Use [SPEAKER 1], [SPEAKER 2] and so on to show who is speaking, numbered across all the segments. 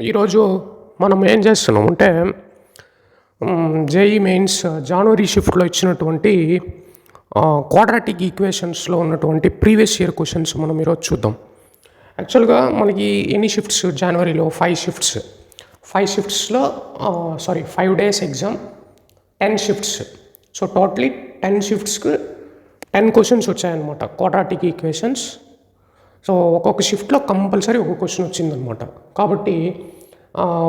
[SPEAKER 1] ఈరోజు మనం ఏం చేస్తున్నాం అంటే జేఈ మెయిన్స్ జనవరి షిఫ్ట్లో ఇచ్చినటువంటి క్వాడ్రాటిక్ ఈక్వేషన్స్లో ఉన్నటువంటి ప్రీవియస్ ఇయర్ క్వశ్చన్స్ మనం ఈరోజు చూద్దాం. యాక్చువల్గా మనకి ఎన్ని షిఫ్ట్స్ జనవరిలో 5 shifts 5 days exam 10 shifts. So totally 10 షిఫ్ట్స్కి 10 questions వచ్చాయన్నమాట క్వాడ్రాటిక్ ఈక్వేషన్స్. సో ఒక్కొక్క షిఫ్ట్లో కంపల్సరీ ఒక క్వశ్చన్ వచ్చిందనమాట. కాబట్టి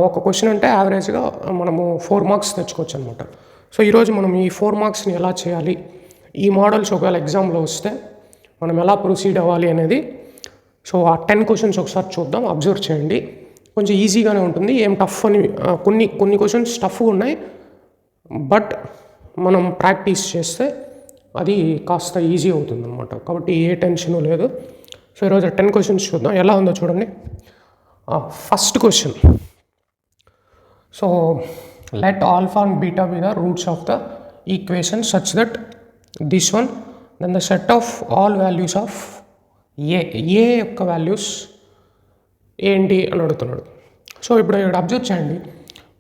[SPEAKER 1] ఒక క్వశ్చన్ అంటే యావరేజ్గా మనము 4 మార్క్స్ తెచ్చుకోవచ్చు అనమాట. సో ఈరోజు మనం ఈ 4 మార్క్స్ని ఎలా చేయాలి, ఈ మోడల్స్ ఒకవేళ ఎగ్జామ్లో వస్తే మనం ఎలా ప్రొసీడ్ అవ్వాలి అనేది, సో ఆ 10 క్వశ్చన్స్ ఒకసారి చూద్దాం, అబ్జర్వ్ చేయండి. కొంచెం ఈజీగానే ఉంటుంది, ఏం టఫ్ అని కొన్ని క్వశ్చన్స్ టఫ్గా ఉన్నాయి, బట్ మనం ప్రాక్టీస్ చేస్తే అది కాస్త ఈజీ అవుతుంది అనమాట. కాబట్టి ఏ టెన్షను లేదు. సో ఈరోజు 10 క్వశ్చన్స్ చూద్దాం, ఎలా ఉందో చూడండి. First question, so let alpha and beta be the roots of the equation such that this one then the set of all values of a యొక్క వాల్యూస్ ఏంటి అని అడుగుతున్నాడు. సో ఇప్పుడు ఇక్కడ అబ్జర్వ్ చేయండి,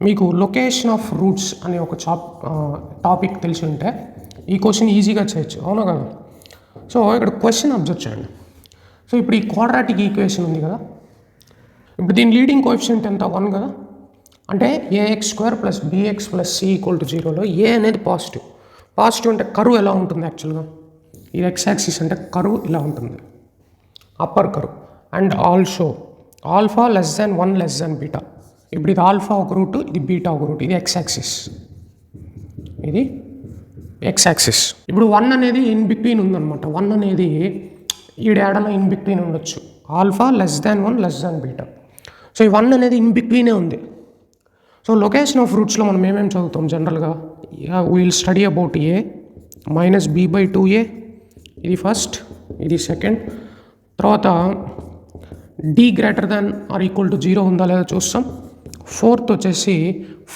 [SPEAKER 1] మీకు లొకేషన్ ఆఫ్ రూట్స్ అనే ఒక టాపిక్ తెలిసి ఉంటే ఈ క్వశ్చన్ ఈజీగా చేయొచ్చు, అవునా కదా? సో ఇక్కడ క్వశ్చన్ అబ్జర్వ్ చేయండి. సో ఇప్పుడు ఈ క్వాడ్రాటిక్ ఈక్వేషన్ ఉంది కదా, ఇప్పుడు దీని లీడింగ్ కోఎఫిషియంట్ ఎంత? 1 కదా. అంటే ax² + bx + c = 0లో ఏ అనేది పాజిటివ్ అంటే కరువు ఎలా ఉంటుంది? యాక్చువల్గా ఇది ఎక్స్ యాక్సిస్ అంటే కరువు ఇలా ఉంటుంది, అప్పర్ కరువు. And also alpha <1 beta. ఇప్పుడు ఇది ఆల్ఫా ఒక రూటు, ఇది బీటా ఒక రూటు, ఇది ఎక్స్ యాక్సిస్, ఇది ఎక్స్ యాక్సిస్. ఇప్పుడు 1 అనేది ఇన్ బిట్వీన్ ఉందన్నమాట. 1 అనేది ఈడేడన ఇన్ బిట్వీన్ ఉండొచ్చు, ఆల్ఫా <1 బీటా. సో ఈ 1 అనేది ఇన్ బిట్వీనే ఉంది. సో లొకేషన్ ఆఫ్ రూట్స్లో మనం ఏమేమి చదువుతాం జనరల్గా? Will study about a -b/2a, ఇది ఫస్ట్, ఇది సెకండ్. తర్వాత d ≥ 0 ఉందా లేదా చూస్తాం. ఫోర్త్ వచ్చేసి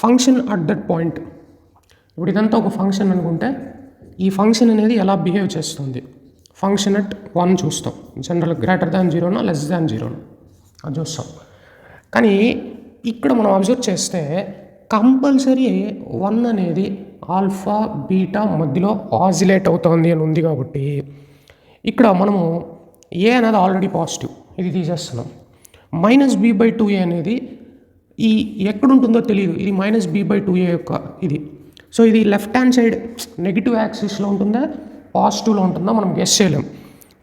[SPEAKER 1] ఫంక్షన్ అట్ దట్ పాయింట్. ఇప్పుడు ఇదంతా ఒక ఫంక్షన్ అనుకుంటే ఈ ఫంక్షన్ అనేది ఎలా బిహేవ్ చేస్తుంది, ఫంక్షన్ అట్ 1 చూస్తాం జనరల్, >0 <0 అది చూస్తాం. కానీ ఇక్కడ మనం అబ్జర్వ్ చేస్తే కంపల్సరీ 1 అనేది ఆల్ఫా బీటా మధ్యలో ఆసిలేట్ అవుతుంది అని ఉంది. కాబట్టి ఇక్కడ మనము ఏ అనేది ఆల్రెడీ పాజిటివ్, ఇది తీసేస్తున్నాం. -b/2a అనేది ఈ ఎక్కడుంటుందో తెలియదు, ఇది -b/2a యొక్క ఇది. సో ఇది లెఫ్ట్ హ్యాండ్ సైడ్ నెగిటివ్ యాక్సిస్లో ఉంటుందా పాజిటివ్లో ఉంటుందా మనం గెస్ చేయలేం.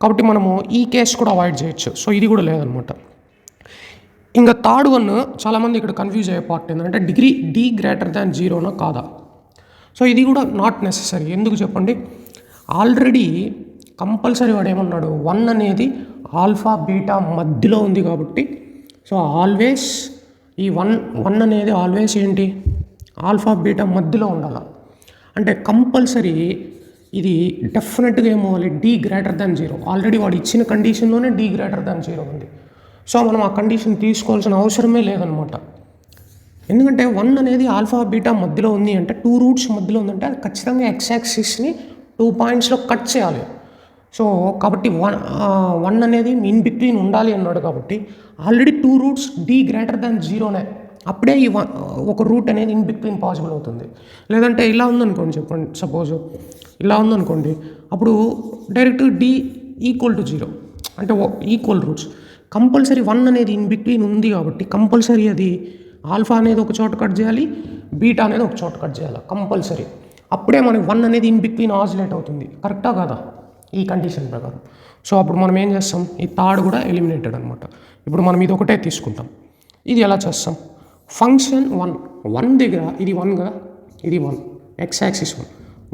[SPEAKER 1] కాబట్టి మనము ఈ కేసు కూడా అవాయిడ్ చేయొచ్చు. సో ఇది కూడా లేదనమాట. ఇంకా థర్డ్ వన్ చాలామంది ఇక్కడ కన్ఫ్యూజ్ అయ్యే పార్ట్ ఏంటంటే d <0 కాదా? సో ఇది కూడా నాట్ నెససరీ. ఎందుకు చెప్పండి? ఆల్రెడీ కంపల్సరీ వాడు ఏమన్నాడు, 1 అనేది ఆల్ఫా బీటా మధ్యలో ఉంది. కాబట్టి సో ఆల్వేస్ ఈ 1 అనేది ఆల్వేస్ ఏంటి, ఆల్ఫా బీటా మధ్యలో ఉండాలి. అంటే కంపల్సరీ ఇది డెఫినెట్గా ఏమవ్వాలి, d <0. ఆల్రెడీ వాడు ఇచ్చిన కండిషన్లోనే d <0 ఉంది. సో మనం ఆ కండిషన్ తీసుకోవాల్సిన అవసరమే లేదనమాట. ఎందుకంటే 1 అనేది ఆల్ఫా బీటా మధ్యలో ఉంది అంటే 2 రూట్స్ మధ్యలో ఉందంటే అది ఖచ్చితంగా ఎక్స్ యాక్సిస్ని 2 పాయింట్స్లో కట్ చేయాలి. సో కాబట్టి 1 అనేది ఇన్ బిట్వీన్ ఉండాలి అన్నాడు. కాబట్టి ఆల్రెడీ 2 రూట్స్ d <0నే, అప్పుడే ఈ ఒక రూట్ అనేది ఇన్ బిట్వీన్ పాసిబుల్ అవుతుంది. లేదంటే ఇలా ఉందనుకోండి, చెప్పండి సపోజ్ ఇలా ఉందనుకోండి, అప్పుడు డైరెక్ట్ d = 0 అంటే ఈక్వల్ రూట్స్. కంపల్సరీ 1 అనేది ఇన్ బిట్వీన్ ఉంది కాబట్టి కంపల్సరీ అది ఆల్ఫా అనేది ఒక చోట కట్ చేయాలి, బీటా అనేది ఒక చోట కట్ చేయాలి కంపల్సరీ. అప్పుడే మనకి 1 అనేది ఇన్ బిట్వీన్ ఆసిలేట్ అవుతుంది. కరెక్టా కాదా ఈ కండిషన్ ప్రకారం? సో అప్పుడు మనం ఏం చేస్తాం, ఈ థర్డ్ కూడా ఎలిమినేటెడ్ అనమాట. ఇప్పుడు మనం ఇది ఒకటే తీసుకుంటాం. ఇది ఎలా చేస్తాం, ఫంక్షన్ 1 దగ్గర ఇది 1 కదా, ఇది 1 ఎక్స్ యాక్సిస్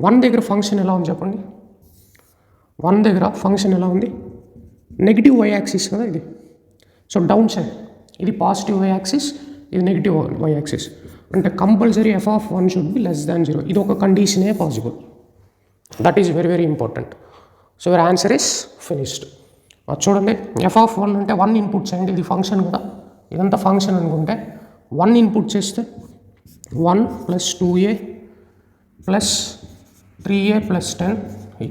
[SPEAKER 1] 1 దగ్గర ఫంక్షన్ ఎలా ఉంది చెప్పండి. 1 దగ్గర ఫంక్షన్ ఎలా ఉంది, నెగిటివ్ y యాక్సిస్ కదా ఇది. సో డౌన్ సైడ్ ఇది పాజిటివ్ y యాక్సిస్, ఇది నెగిటివ్ y యాక్సిస్. అంటే కంపల్సరీ f(1) షుడ్ బి <0. ఇది ఒక కండిషనే possible. That is very very important. So your answer is finished. చూడండి, f(1) అంటే 1 ఇన్పుట్ చేయండి, ఇది ఫంక్షన్ కదా, ఇదంతా ఫంక్షన్ అనుకుంటే 1 ఇన్పుట్ చేస్తే 1 + 2a + 3a + 10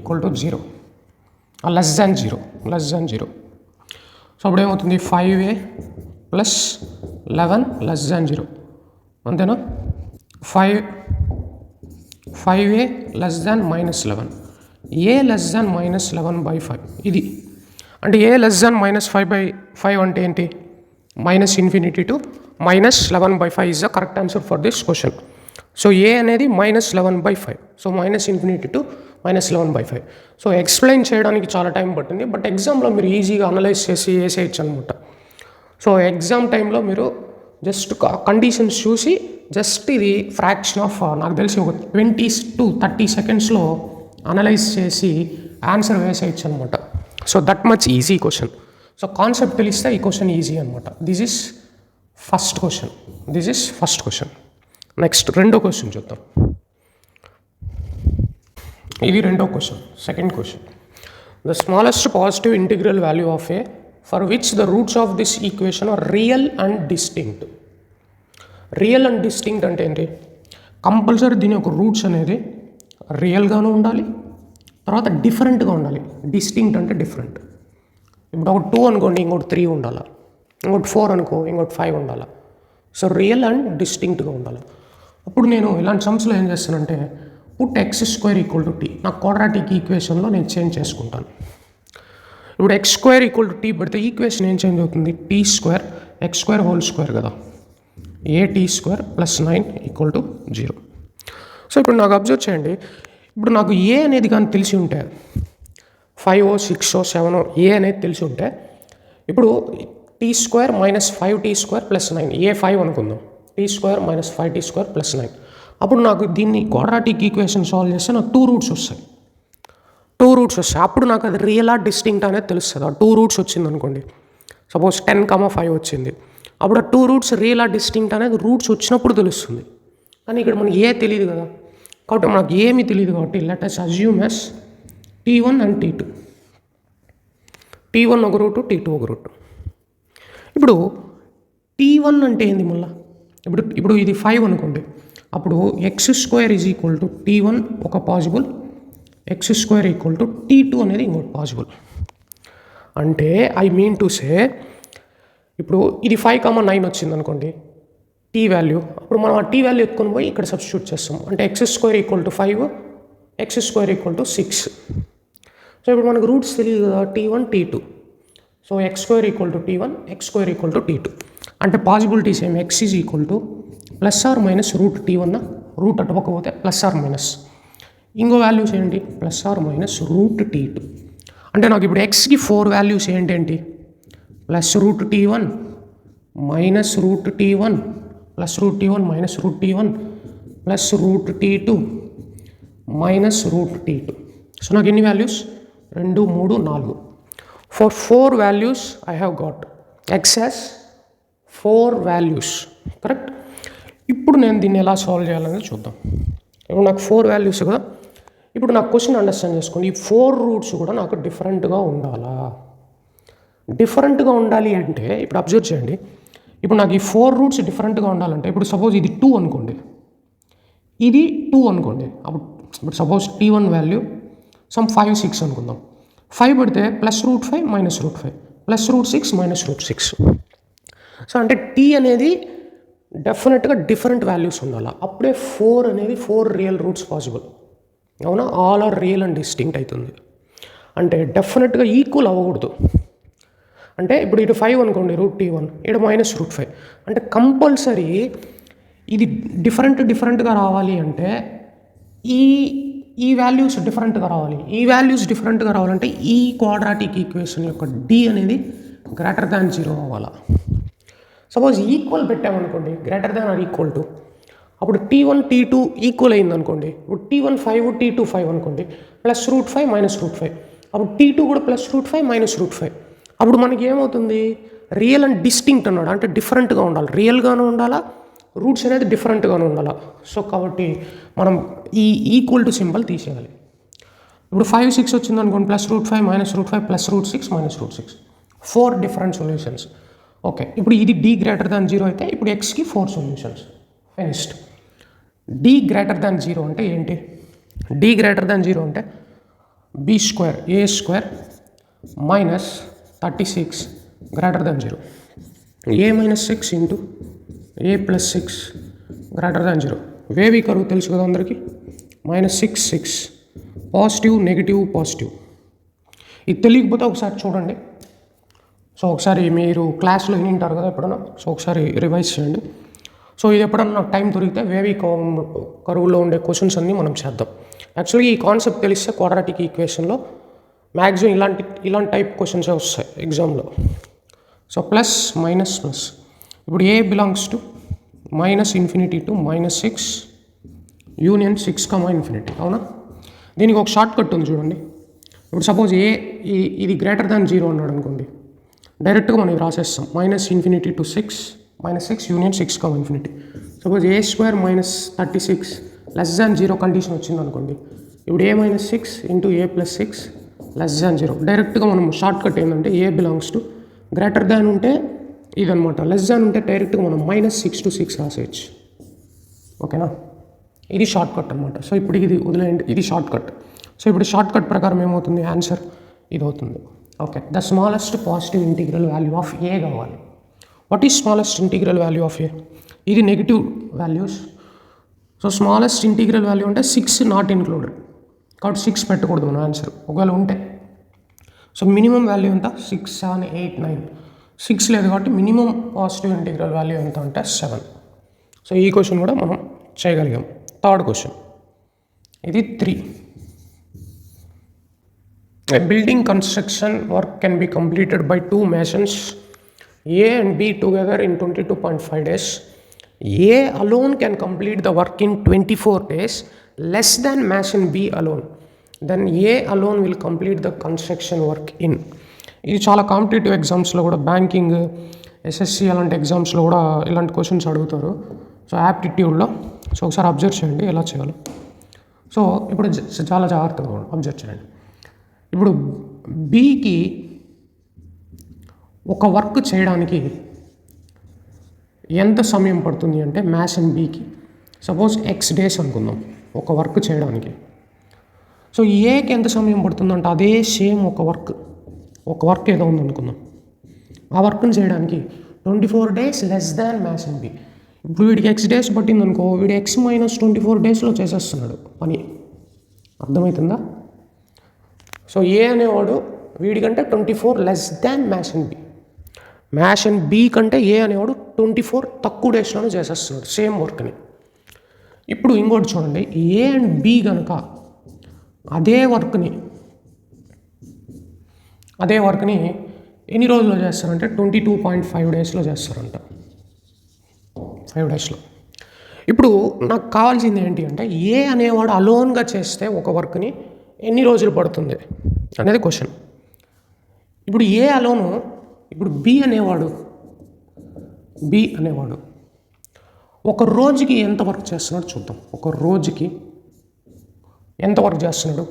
[SPEAKER 1] = 0, <0. సో అప్పుడు ఏమవుతుంది, 5a + 11 less than 0 అంతేనా. 5a less than -11, a less than -11/5 ఇది. అంటే a less than -5/5 అంటే ఏంటి, -∞ to -11/5 is the correct answer for this question. So a అనేది -11/5, సో -∞ to -11/5. సో ఎక్స్ప్లెయిన్ చేయడానికి చాలా టైం పట్టింది, బట్ ఎగ్జామ్లో మీరు ఈజీగా అనలైజ్ చేసి వేసేయచ్చు అనమాట. సో ఎగ్జామ్ టైంలో మీరు జస్ట్ కండిషన్స్ చూసి జస్ట్ ఇది ఫ్రాక్షన్ ఆఫ్ నాకు తెలిసి ఒక 20 to 30 సెకండ్స్లో అనలైజ్ చేసి ఆన్సర్ వేసేయచ్చు అనమాట. So that much easy question. So concept తెలిస్తే ఈ క్వశ్చన్ ఈజీ అనమాట. This is first question. Next రెండో క్వశ్చన్ చూద్దాం. ఇది రెండో question. Second question, the smallest positive integral value of a for which the roots of this equation are real and distinct. Real and distinct అంటే ఏంటి, compulsory దీని యొక్క roots అనేది రియల్గాను ఉండాలి, తర్వాత డిఫరెంట్గా ఉండాలి. డిస్టింక్ట్ అంటే డిఫరెంట్. ఇప్పుడు ఒక 2 అనుకోండి, ఇంకోటి 3 ఉండాలి, ఇంకోటి 4 అనుకో, ఇంకోటి 5 ఉండాలి. సో రియల్ అండ్ డిస్టింక్ట్గా ఉండాలి. అప్పుడు నేను ఇలాంటి సమ్స్లో ఏం చేస్తానంటే పుట్ x² = t, నా క్వాడ్రాటిక్ ఈక్వేషన్లో నేను చేంజ్ చేసుకుంటాను. ఇప్పుడు x² = t పెడితే ఈక్వేషన్ ఏం చేంజ్ అవుతుంది, t² x² కదా, at² + 9 = 0. సో ఇప్పుడు నాకు అబ్జర్వ్ చేయండి, ఇప్పుడు నాకు ఏ అనేది కానీ తెలిసి ఉంటే 5 6 7 ఏ అనేది తెలిసి ఉంటే, ఇప్పుడు t² - 5t² + 9 ఏ 5 అనుకుందాం, t² - 5t² + 9. అప్పుడు నాకు దీన్ని క్వాడ్రాటిక్ ఈక్వేషన్ సాల్వ్ చేస్తే నాకు 2 రూట్స్ వస్తాయి. అప్పుడు నాకు అది రియల్ ఆర్ డిస్టింక్ట్ అనేది తెలుస్తుంది. ఆ 2 రూట్స్ వచ్చింది అనుకోండి, సపోజ్ 10,5 వచ్చింది, అప్పుడు ఆ 2 రూట్స్ రియల్ ఆర్ డిస్టింక్ట్ అనేది రూట్స్ వచ్చినప్పుడు తెలుస్తుంది. కానీ ఇక్కడ మనకి ఏ తెలియదు కదా, కాబట్టి మనకు ఏమీ తెలియదు. కాబట్టి let us assume as t1 and t2. t1 ఒక రూటు, t2 ఒక రూటు. ఇప్పుడు t1 అంటే ఏంది మళ్ళా, ఇప్పుడు ఇది 5 అనుకోండి, అప్పుడు x² = t1 ఒక పాజిబుల్, x² = t2 అనేది ఇంకోటి పాజిబుల్. అంటే ఐ మీన్ టు సే, ఇప్పుడు ఇది 5,9 వచ్చింది అనుకోండి t వాల్యూ, అప్పుడు మనం ఆ t వాల్యూ ఎత్తుకొని పోయి ఇక్కడ సబ్స్టిట్యూట్ చేస్తాం. అంటే x² = 5, x² = 6. సో ఇప్పుడు మనకు రూట్స్ తెలియదు కదా, t1 t2. So x² = t1, x² = t2. అంటే పాసిబిలిటీస్ ఏమి, x = ±√t1, రూట్ అటుపకపోతే ±. ఇంకో వాల్యూస్ ఏంటి, ±√t2. అంటే నాకు ఇప్పుడు xకి 4 వాల్యూస్ ఏంటేంటి, +√t1 -√t1 +√t1 -√t1 +√t2 -√t2. So నాకు ఎన్ని values, 2 3 4. For 4 values I have got x has 4 values, correct. ఇప్పుడు నేను దీన్ని ఎలా సాల్వ్ చేయాలనేది చూద్దాం. ఇప్పుడు నాకు 4 వాల్యూస్ కదా, ఇప్పుడు నాకు క్వశ్చన్ అండర్స్టాండ్ చేసుకోండి, ఈ 4 రూట్స్ కూడా నాకు డిఫరెంట్గా ఉండాలా. డిఫరెంట్గా ఉండాలి అంటే ఇప్పుడు అబ్జర్వ్ చేయండి, ఇప్పుడు నాకు ఈ 4 రూట్స్ డిఫరెంట్గా ఉండాలంటే, ఇప్పుడు సపోజ్ ఇది 2 అనుకోండి, ఇది 2 అనుకోండి, ఇప్పుడు సపోజ్ t1 వాల్యూ సమ్ 5 6 అనుకుందాం. 5 పెడితే +√5 -√5 +√6 -√6. సో అంటే t అనేది డెఫినెట్గా డిఫరెంట్ వాల్యూస్ ఉండాలి, అప్పుడే 4 అనేది 4 రియల్ రూట్స్ పాసిబుల్. అవునా, all are real and distinct అవుతుంది. అంటే డెఫినెట్గా ఈక్వల్ అవ్వకూడదు. అంటే ఇప్పుడు ఇటు 5 అనుకోండి √t1, ఇటు -√5. అంటే కంపల్సరీ ఇది డిఫరెంట్గా రావాలి అంటే ఈ వాల్యూస్ డిఫరెంట్గా రావాలి. ఈ వాల్యూస్ డిఫరెంట్గా రావాలంటే ఈ క్వాడ్రాటిక్ ఈక్వేషన్ యొక్క d అనేది >0 అవ్వాలా. సపోజ్ ఈక్వల్ పెట్టామనుకోండి, >= అప్పుడు t1 t2 ఈక్వల్ అయింది అనుకోండి, ఇప్పుడు t1 5 t2 5 అనుకోండి, +√5 -√5, అప్పుడు t2 కూడా +√5 -√5. అప్పుడు మనకి ఏమవుతుంది, రియల్ అండ్ డిస్టింక్ట్ అన్నాడు, అంటే డిఫరెంట్గా ఉండాలి, రియల్గానే ఉండాలా, రూట్స్ అనేది డిఫరెంట్గానే ఉండాలి. సో కాబట్టి మనం ఈ ఈక్వల్ టు సింబల్ తీసేయాలి. ఇప్పుడు 5 6 వచ్చింది అనుకోండి, +√5 -√5 +√6 -√6, 4 డిఫరెంట్ సొల్యూషన్స్. ఓకే, ఇప్పుడు ఇది d>0 అయితే ఇప్పుడు xకి 4 సొల్యూషన్స్ ఫినిష్డ్. d>0 అంటే ఏంటి, d>0 అంటే b² a² -36 > 0. ఏ మైనస్ 6 ఇంటూ ఏ ప్లస్ 6 గ్రేటర్ దాన్ 0. వేవి కరువు తెలుసు కదా అందరికీ. -6 పాజిటివ్ నెగిటివ్ పాజిటివ్. ఇది తెలియకపోతే ఒకసారి చూడండి. సో ఒకసారి మీరు క్లాస్లో వింటారు కదా ఎప్పుడన్నా, సో ఒకసారి రివైజ్ చేయండి. సో ఇది ఎప్పుడన్నా నాకు టైం దొరికితే వేవి కరువులో ఉండే క్వశ్చన్స్ అన్నీ మనం చేద్దాం. యాక్చువల్లీ ఈ కాన్సెప్ట్ తెలిస్తే క్వాడ్రాటిక్ ఈక్వేషన్లో మ్యాక్సిమం ఇలాంటి టైప్ క్వశ్చన్సే వస్తాయి ఎగ్జామ్లో. So plus minus plus. ఇప్పుడు a belongs to -∞ to -6 union 6, అవునా? దీనికి ఒక షార్ట్ కట్ ఉంది చూడండి. ఇప్పుడు సపోజ్ ఇది గ్రేటర్ దాన్ 0 అన్నాడు అనుకోండి, డైరెక్ట్గా మనం ఇది రాసేస్తాం. -∞ to 6 union 6, suppose a² -36 <0 condition వచ్చింది అనుకోండి. ఇప్పుడు a -6 ఇంటూ a + 6 <0. డైరెక్ట్గా మనం షార్ట్ కట్ ఏంటంటే a belongs to greater than ఉంటే ఇదనమాట, లెస్ దాన్ ఉంటే డైరెక్ట్గా మనం -6 to 6 రాసేయచ్చు. ఓకేనా? ఇది షార్ట్ కట్ అనమాట. సో ఇప్పుడు ఇది వదిలేయండి, ఇది షార్ట్ కట్. సో ఇప్పుడు షార్ట్ కట్ ప్రకారం ఏమవుతుంది, ఆన్సర్ ఇది అవుతుంది. Okay, the smallest positive integral value of a కావాలి. What is smallest integral value of a? ఇది negative values. So smallest integral value అంటే 6 నాట్ ఇన్క్లూడెడ్, కాబట్టి 6 పెట్టకూడదు మన ఆన్సర్ ఒకవేళ ఉంటే. సో మినిమం వాల్యూ ఎంత? 6, 7, 8, 9. 6 లేదు కాబట్టి మినిమం పాజిటివ్ ఇంటిగ్రల్ వాల్యూ ఎంత అంటే 7. సో ఈ క్వశ్చన్ కూడా మనం చేయగలిగాం. థర్డ్ క్వశ్చన్, ఇది 3. A building construction work can be completed by 2 masons A and B together in 22.5 days. A alone can complete the work in 24 days less than mason B alone. Then A alone will complete the construction work in. ఇది చాలా competitive ఎగ్జామ్స్లో కూడా, banking, SSC అలాంటి ఎగ్జామ్స్లో కూడా ఇలాంటి questions అడుగుతారు. So యాప్టిట్యూడ్లో. So ఒకసారి అబ్జర్వ్ చేయండి ఎలా చేయాలో. సో ఇప్పుడు చాలా జాగ్రత్తగా అబ్జర్వ్ చేయండి. ఇప్పుడు బీకి ఒక వర్క్ చేయడానికి ఎంత సమయం పడుతుంది అంటే, మ్యాసన్ బీకి సపోజ్ X డేస్ అనుకుందాం ఒక వర్క్ చేయడానికి. సో ఏకి ఎంత సమయం పడుతుందంటే అదే సేమ్ ఒక వర్క్ ఏదో ఉందనుకుందాం, ఆ వర్క్ని చేయడానికి 24 days less than mason B. ఇప్పుడు వీడికి X డేస్ పట్టింది అనుకో, వీడు X - 24 daysలో చేసేస్తున్నాడు పని. అర్థమవుతుందా? సో ఏ అనేవాడు వీడికంటే 24 less than mason B. Mason B కంటే ఏ అనేవాడు 24 తక్కువ డేస్లోనే చేసేస్తున్నాడు సేమ్ వర్క్ని. ఇప్పుడు ఇంకోటి చూడండి, ఏ అండ్ బి కనుక అదే వర్క్ని ఎన్ని రోజుల్లో చేస్తారంటే 22.5 daysలో చేస్తారంట, 5 daysలో. ఇప్పుడు నాకు కావాల్సింది ఏంటి అంటే, ఏ అనేవాడు అలోన్గా చేస్తే ఒక వర్క్ని ఎన్ని రోజులు పడుతుంది అనేది క్వశ్చన్. ఇప్పుడు ఏ అలోను, ఇప్పుడు బి అనేవాడు ఒక రోజుకి ఎంత వర్క్ చేస్తున్నాడు చూద్దాం. ఒక రోజుకి ఎంత వర్క్ చేస్తున్నాడు?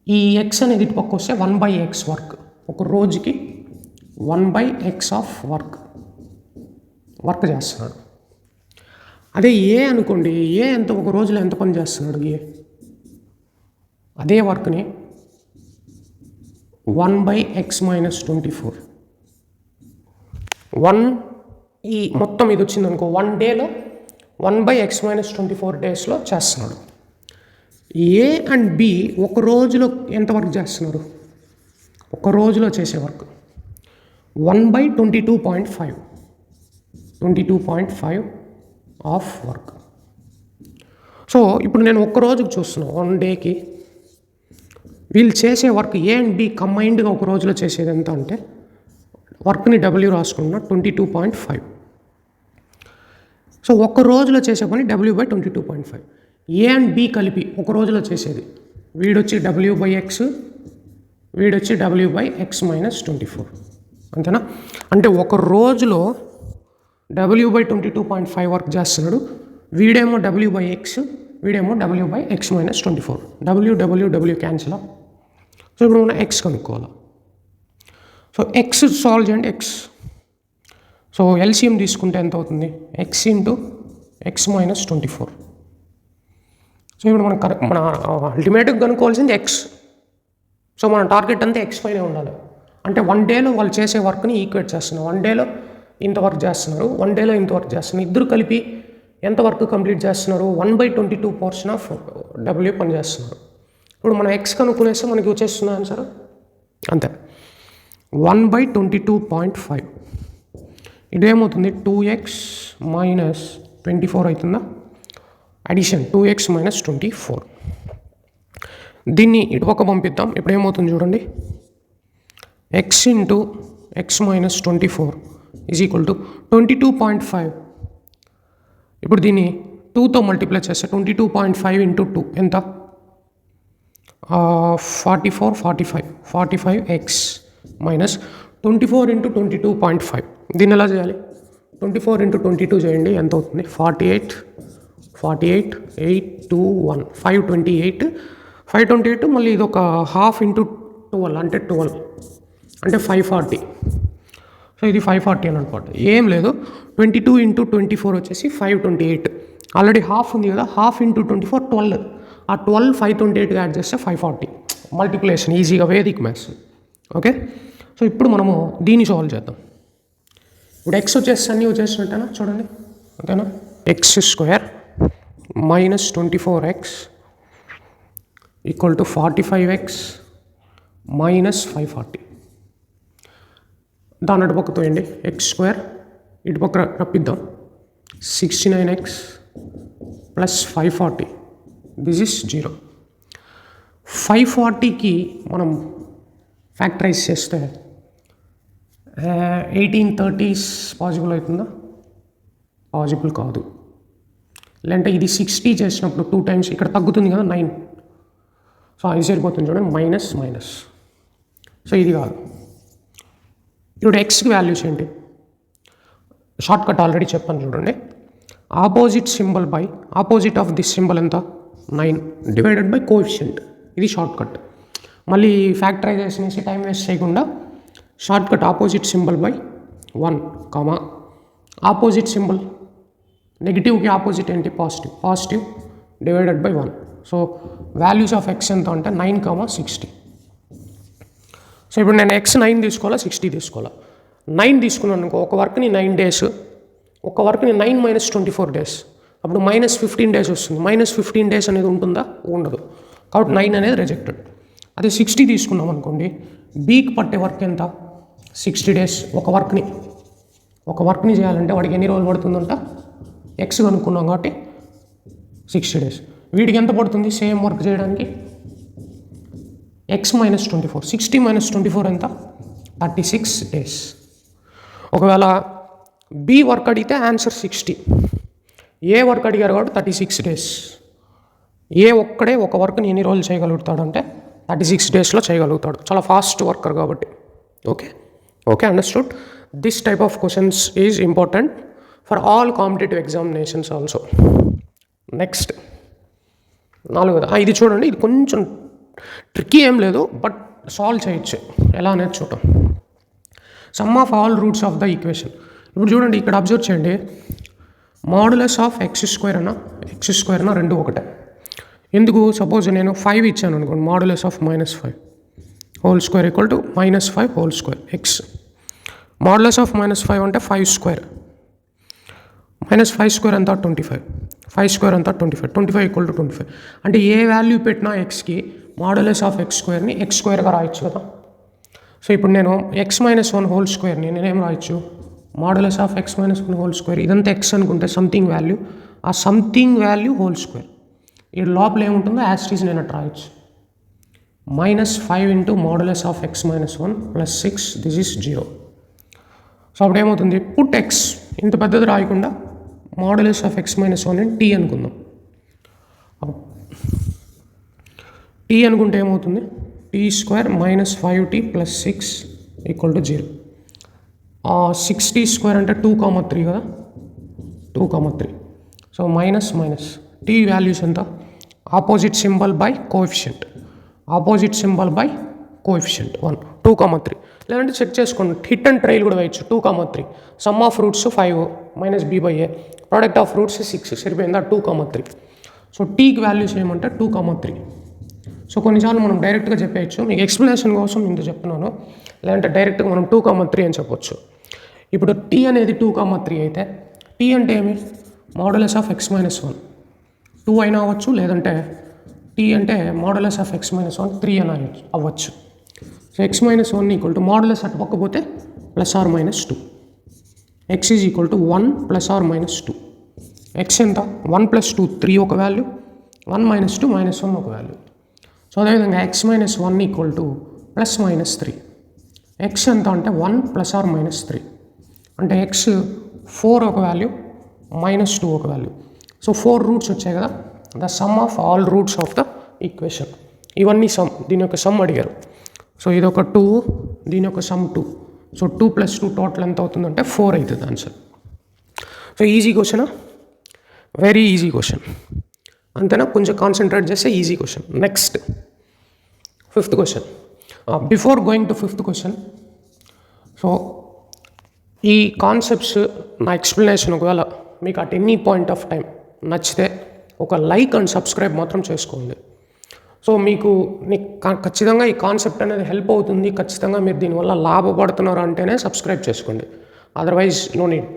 [SPEAKER 1] ఈ ఎక్స్ అనేది ఇటు పక్క వస్తే 1/x వర్క్. ఒక రోజుకి 1/x ఆఫ్ వర్క్ చేస్తున్నాడు. అదే ఏ అనుకోండి, ఏ ఎంత ఒక రోజులో ఎంత పని చేస్తున్నాడు? ఏ అదే వర్క్ని 1/x - 24 ఈ మొత్తం ఇది వచ్చింది అనుకో, 1 డేలో 1/x - 24 daysలో చేస్తున్నాడు. ఏ అండ్ బి ఒక రోజులో ఎంత వర్క్ చేస్తున్నారు? ఒక రోజులో చేసే వర్క్ 1/22.5 ఆఫ్ వర్క్. సో ఇప్పుడు నేను ఒక్క రోజుకి చూస్తున్నాను, 1 డేకి వీళ్ళు చేసే వర్క్ ఏ అండ్ బి కంబైన్డ్గా ఒక రోజులో చేసేది ఎంత అంటే, వర్క్ని W రాసుకున్న 22.5. సో ఒక్క రోజులో చేసే పని W/22.5. ఏ అండ్ బి కలిపి ఒక రోజులో చేసేది, వీడొచ్చి W/x, వీడొచ్చి W/x - 24. అంతేనా? అంటే ఒక రోజులో W/22.5 వర్క్ చేస్తున్నాడు, వీడేమో W/x, వీడేమో W/x - 24. W cancel. సో ఇప్పుడు మనం X కనుక్కోవాలి. సో X సాల్వ్ చేయండి. X, సో LCM తీసుకుంటే ఎంత అవుతుంది? X × x - 24. సో ఇప్పుడు మన అల్టిమేట్గా కనుక్కోవాల్సింది X. సో మన టార్గెట్ అంతా X పైనే ఉండాలి. అంటే 1 డేలో వాళ్ళు చేసే వర్క్ని ఈక్వేట్ చేస్తున్నారు. 1 డేలో ఇంత వర్క్ చేస్తున్నారు, 1 డేలో ఇంత వర్క్ చేస్తున్నారు. ఇద్దరు కలిపి ఎంత వర్క్ కంప్లీట్ చేస్తున్నారు? 1/22 పోర్షన్ ఆఫ్ డబ్ల్యూ పని చేస్తున్నారు. ఇప్పుడు మనం ఎక్స్ కనుక్కునేస్తే మనకి వచ్చేస్తుంది ఆన్సర్ అంతే, 1/22.5. ఇదేమవుతుంది 2x మైనస్ 24 అవుతుందా? Addition 2x minus 24. దీన్ని ఇటుపక్క పంపిద్దాం. ఇప్పుడు ఏమవుతుంది చూడండి, x into x minus 24 is equal to 22.5. ఇప్పుడు దీన్ని 2తో మల్టిప్లై చేస్తే 22.5 ఇంటూ 2 ఎంత? 45x minus 24 into 22.5. దీన్ని ఎలా చేయాలి? 24 ఇంటూ 22 చేయండి, ఎంత అవుతుంది? 48, 8, 2, 1, 528 మళ్ళీ ఇది ఒక హాఫ్ ఇంటూ 12 అంటే 12 అంటే 540. సో ఇది 540 అని అనుకోండి. ఏం లేదు, 22 ఇంటూ 24 వచ్చేసి 528. ఆల్రెడీ హాఫ్ ఉంది కదా, హాఫ్ ఇంటూ 24 12. ఆ 12 528 యాడ్ చేస్తే 540. మల్టిప్లికేషన్ ఈజీగా, వేదిక్ మ్యాథ్స్. ఓకే, సో ఇప్పుడు మనము దీన్ని సాల్వ్ చేద్దాం. ఇప్పుడు ఎక్స్ వచ్చేసి అన్నీ వచ్చేసినట్టేనా చూడండి, ఓకేనా? x² minus 24x equal to 45x minus 540. దాని అటుపక్క తోయండి, x² ఇటుపక్క రప్పిద్దాం. 69x plus 540, this is 0. 540కి మనం ఫ్యాక్టరైజ్ చేస్తే 1830s పాసిబుల్ అవుతుందా? పాసిబుల్ కాదు. లేదంటే ఇది 60 చేసినప్పుడు 2 టైమ్స్ ఇక్కడ తగ్గుతుంది కదా 9. సో అది సరిపోతుంది చూడండి, మైనస్ మైనస్. సో ఇది కాదు. ఇప్పుడు ఎక్స్కి వాల్యూస్ ఏంటి? షార్ట్ కట్ ఆల్రెడీ చెప్పాను చూడండి, opposite symbol by opposite of this symbol ఎంత? 9 డివైడెడ్ బై కోఎఫిషియంట్. ఇది షార్ట్ కట్. మళ్ళీ ఫ్యాక్టరైజేషన్ వేసి టైం వేస్ట్ చేయకుండా short cut opposite symbol by 1 comma opposite symbol నెగిటివ్కి ఆపోజిట్ ఏంటి? Positive divided by 1. So values of x ఎంత అంటే 9, 60. So ఇప్పుడు నేను x 9 తీసుకోవాలా 60 తీసుకోవాలా? 9 తీసుకున్నాను అనుకో, ఒక వర్క్ని 9 డేస్, ఒక వర్క్ని 9 మైనస్ 24 డేస్, అప్పుడు మైనస్ 15 డేస్ వస్తుంది. మైనస్ 15 డేస్ అనేది ఉంటుందా? ఉండదు. కాబట్టి 9 అనేది రిజెక్టెడ్. అదే 60 తీసుకున్నాం అనుకోండి, బీకి పట్టే వర్క్ ఎంత? 60 డేస్. ఒక వర్క్ని చేయాలంటే వాడికి ఎన్ని రోజులు పడుతుందంట? ఎక్స్ కనుక్కున్నాం కాబట్టి 60 డేస్. వీడికి ఎంత పడుతుంది సేమ్ వర్క్ చేయడానికి? X minus 24. 60 మైనస్ 24 ఎంత? 36 డేస్. ఒకవేళ బి వర్క్ అడిగితే ఆన్సర్ 60, ఏ వర్క్ అడిగారు కాబట్టి 36 డేస్. ఏ ఒక్కడే ఒక వర్క్ని ఎన్ని రోజులు చేయగలుగుతాడంటే 36 డేస్లో చేయగలుగుతాడు. చాలా ఫాస్ట్ వర్కర్ కాబట్టి. Okay understood. This type of questions is important for all competitive examinations also. Next 4వ, ఇది చూడండి, ఇది కొంచెం ట్రిక్కీ ఏం లేదు, బట్ సాల్వ్ చేయొచ్చు. ఎలా అనేది చూద్దాం. Some of all roots of the equation. ఇప్పుడు చూడండి, ఇక్కడ అబ్జర్వ్ చేయండి, మాడ్యులస్ ఆఫ్ x² అన్న రెండు ఒకటే. ఎందుకు? సపోజ్ నేను 5 ఇచ్చాను అనుకోండి, modulus of -5 whole square equal to -5 whole square X. Modulus of -5 అంటే 5² -5² అంతా 25, 5² అంతా 25 ఈక్వల్ టు 25. అంటే ఏ వాల్యూ పెట్టినా ఎక్స్కి మాడ్యులస్ ఆఫ్ x²ని x² రాయొచ్చు కదా. సో ఇప్పుడు నేను x-1 హోల్ స్క్వేర్ని నేనేం రాయొచ్చు? Modulus of x-1 whole square. ఇదంతా ఎక్స్ అనుకుంటే సంథింగ్ వాల్యూ, ఆ సంథింగ్ వాల్యూ హోల్ స్క్వేర్. ఈ లోపల ఏముంటుందో యాస్టీస్ నేను అట్లా రాయొచ్చు. -5 into modulus of x-1 plus 6, this is 0. So అప్పుడు ఏమవుతుంది? పుట్ ఎక్స్ ఇంత పెద్దది రాయకుండా మాడ్యులస్ ఆఫ్ x-1 టీ అనుకుందాం. టీ అనుకుంటే ఏమవుతుంది? t² -5t plus 6 equal to 0. 6t² అంటే 2,3 కదా, 2,3. సో మైనస్ టీ వాల్యూస్ ఎంత? Opposite symbol by coefficient, 1, 2,3. లేదంటే చెక్ చేసుకోండి, హిట్ అండ్ ట్రైల్ కూడా వేయచ్చు. 2,3 some of roots 5 minus b by a, product of roots 6, సరిపోయిందా? 2,3. సో టీకి వాల్యూస్ ఏమంటే 2,3. సో కొన్నిసార్లు మనం డైరెక్ట్గా చెప్పేయచ్చు, మీకు ఎక్స్ప్లెనేషన్ కోసం ఇంత చెప్తున్నాను, లేదంటే డైరెక్ట్గా మనం 2,3 అని చెప్పొచ్చు. ఇప్పుడు టీ అనేది 2,3 అయితే టీ అంటే ఏమి? మాడ్యులస్ ఆఫ్ x - 1 2 అయినా అవ్వచ్చు, లేదంటే టీ అంటే మాడ్యులస్ ఆఫ్ x - 1 3 అని అవ్వచ్చు. So x - 1 equal to modulus అటు పక్క పోతే +or-2, x is equal to 1 +or-2. x ఎంత? 1 + 2 3 ఒక వాల్యూ, 1 - 2 -1 ఒక వాల్యూ. సో అదేవిధంగా x - 1 ఈక్వల్ టు +-3. x ఎంత అంటే 1 +or-3 అంటే x 4 ఒక వాల్యూ, -2 ఒక వాల్యూ. సో 4 రూట్స్ వచ్చాయి కదా, the sum of all roots of the equation. ఇవన్నీ సమ్, దీని యొక్క సమ్ అడిగారు. సో ఇది ఒక 2, దీని యొక్క సమ్ 2. సో 2 + 2 టోటల్ ఎంత అవుతుందంటే 4 అవుతుంది ఆన్సర్. సో ఈజీ క్వశ్చనా? వెరీ ఈజీ క్వశ్చన్, అంతేనా? కొంచెం కాన్సన్ట్రేట్ చేస్తే easy question. Next 5th question. Before going to 5th question, so ఈ కాన్సెప్ట్స్ నా ఎక్స్ప్లెనేషన్ ఒకవేళ మీకు at any point of time నచ్చితే ఒక లైక్ అండ్ సబ్స్క్రైబ్ మాత్రం చేసుకోండి. సో మీకు ఖచ్చితంగా ఈ కాన్సెప్ట్ అనేది హెల్ప్ అవుతుంది, ఖచ్చితంగా మీరు దీనివల్ల లాభపడుతున్నారు అంటేనే సబ్స్క్రైబ్ చేసుకోండి, అదర్వైజ్ నో నీడ్.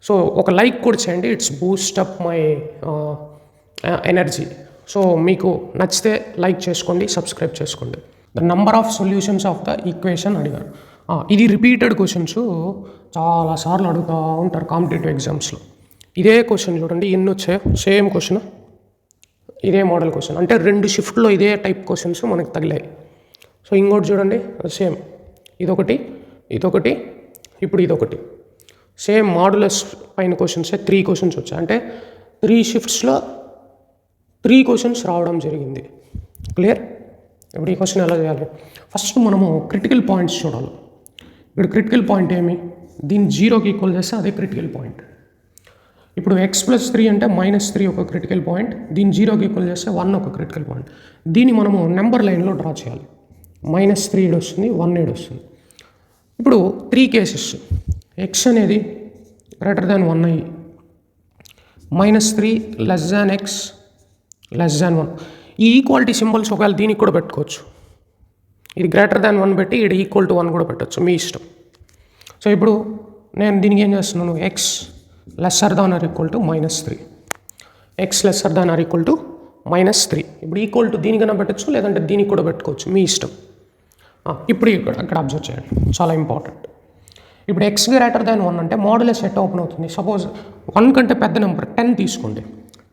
[SPEAKER 1] సో ఒక లైక్ కూడా చేయండి, it's Boost up my energy. So మీకు నచ్చితే లైక్ చేసుకోండి, సబ్స్క్రైబ్ చేసుకోండి. The number of solutions of the equation అడిగారు. ఇది రిపీటెడ్ క్వశ్చన్స్ చాలాసార్లు అడుగుతూ ఉంటారు కాంపిటేటివ్ ఎగ్జామ్స్లో. ఇదే క్వశ్చన్ చూడండి ఎన్ని వచ్చాయో, సేమ్ క్వశ్చన్, ఇదే మోడల్ క్వశ్చన్, అంటే 2 షిఫ్ట్లో ఇదే టైప్ క్వశ్చన్స్ మనకు తగిలాయి. సో ఇంకోటి చూడండి సేమ్, ఇదొకటి, ఇప్పుడు ఇదొకటి, సేమ్ మాడ్యులస్ పైన క్వశ్చన్సే 3 క్వశ్చన్స్ వచ్చాయి. అంటే 3 షిఫ్ట్స్లో 3 క్వశ్చన్స్ రావడం జరిగింది. క్లియర్? ఇప్పుడు ఈ క్వశ్చన్ ఎలా చేయాలి? ఫస్ట్ మనము క్రిటికల్ పాయింట్స్ చూడాలి. ఇప్పుడు క్రిటికల్ పాయింట్ ఏమి? దీన్ని 0కి ఈక్వల్ చేస్తే అదే క్రిటికల్ పాయింట్. ఇప్పుడు x + 3 అంటే -3 ఒక క్రిటికల్ పాయింట్, దీన్ని 0కి ఈక్వల్ చేస్తే 1 ఒక క్రిటికల్ పాయింట్. దీన్ని మనము నెంబర్ లైన్లో డ్రా చేయాలి. -3 ఏడు వస్తుంది, 1 ఏడు వస్తుంది. ఇప్పుడు 3 కేసెస్, x అనేది >1 అయ్యి, -3 < x <1. ఈ ఈక్వాలిటీ సింబల్స్ ఒకవేళ దీనికి కూడా పెట్టుకోవచ్చు. ఇది >1 పెట్టి ఇది =1 కూడా పెట్టచ్చు, మీ ఇష్టం. సో ఇప్పుడు నేను దీనికి ఏం చేస్తున్నాను, x < -3, x < -3. ఇప్పుడు ఈక్వల్ టు దీనికన్నా పెట్టచ్చు, లేదంటే దీనికి కూడా పెట్టుకోవచ్చు, మీ ఇష్టం. ఇప్పుడు ఇక్కడ అబ్జర్వ్ చేయండి, చాలా ఇంపార్టెంట్. ఇప్పుడు x >1 అంటే మాడ్యులస్ ఎట్ ఓపెన్ అవుతుంది. సపోజ్ 1 కంటే పెద్ద నెంబర్ 10 తీసుకోండి,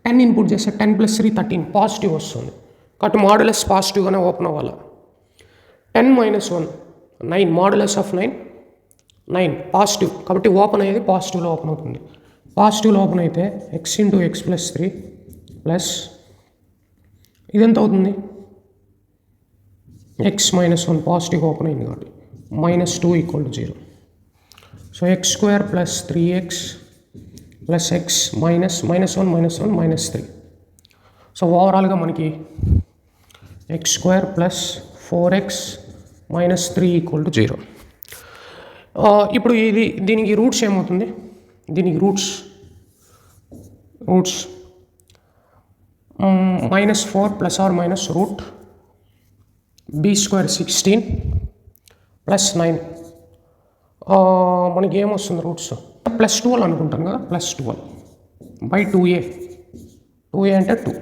[SPEAKER 1] 10 ఇన్పుట్ చేస్తే 10 + 3 13 పాజిటివ్ వస్తుంది. కాబట్టి మాడ్యులస్ పాజిటివ్గానే ఓపెన్ అవ్వాలి. 10 - 1 9, మాడ్యులస్ ఆఫ్ 9 పాజిటివ్, కాబట్టి ఓపెన్ అయ్యేది పాజిటివ్లో ఓపెన్ అవుతుంది. పాజిటివ్లో ఓపెన్ అయితే x × x + 3 ప్లస్ ఇదెంత అవుతుంది, x - 1 పాజిటివ్ ఓపెన్ అయింది కాబట్టి -2 = 0. So x² + 3x + x -1 -3. So ఓవరాల్గా మనకి x² + 4x - 3 = 0. ఇప్పుడు దీనికి రూట్స్ ఏమవుతుంది, దీనికి రూట్స్ -4 ± b² 16 + 9. మనకి ఏమొస్తుంది రూట్స్ +12 అనుకుంటాను కదా, +12/2a, 2a అంటే 2,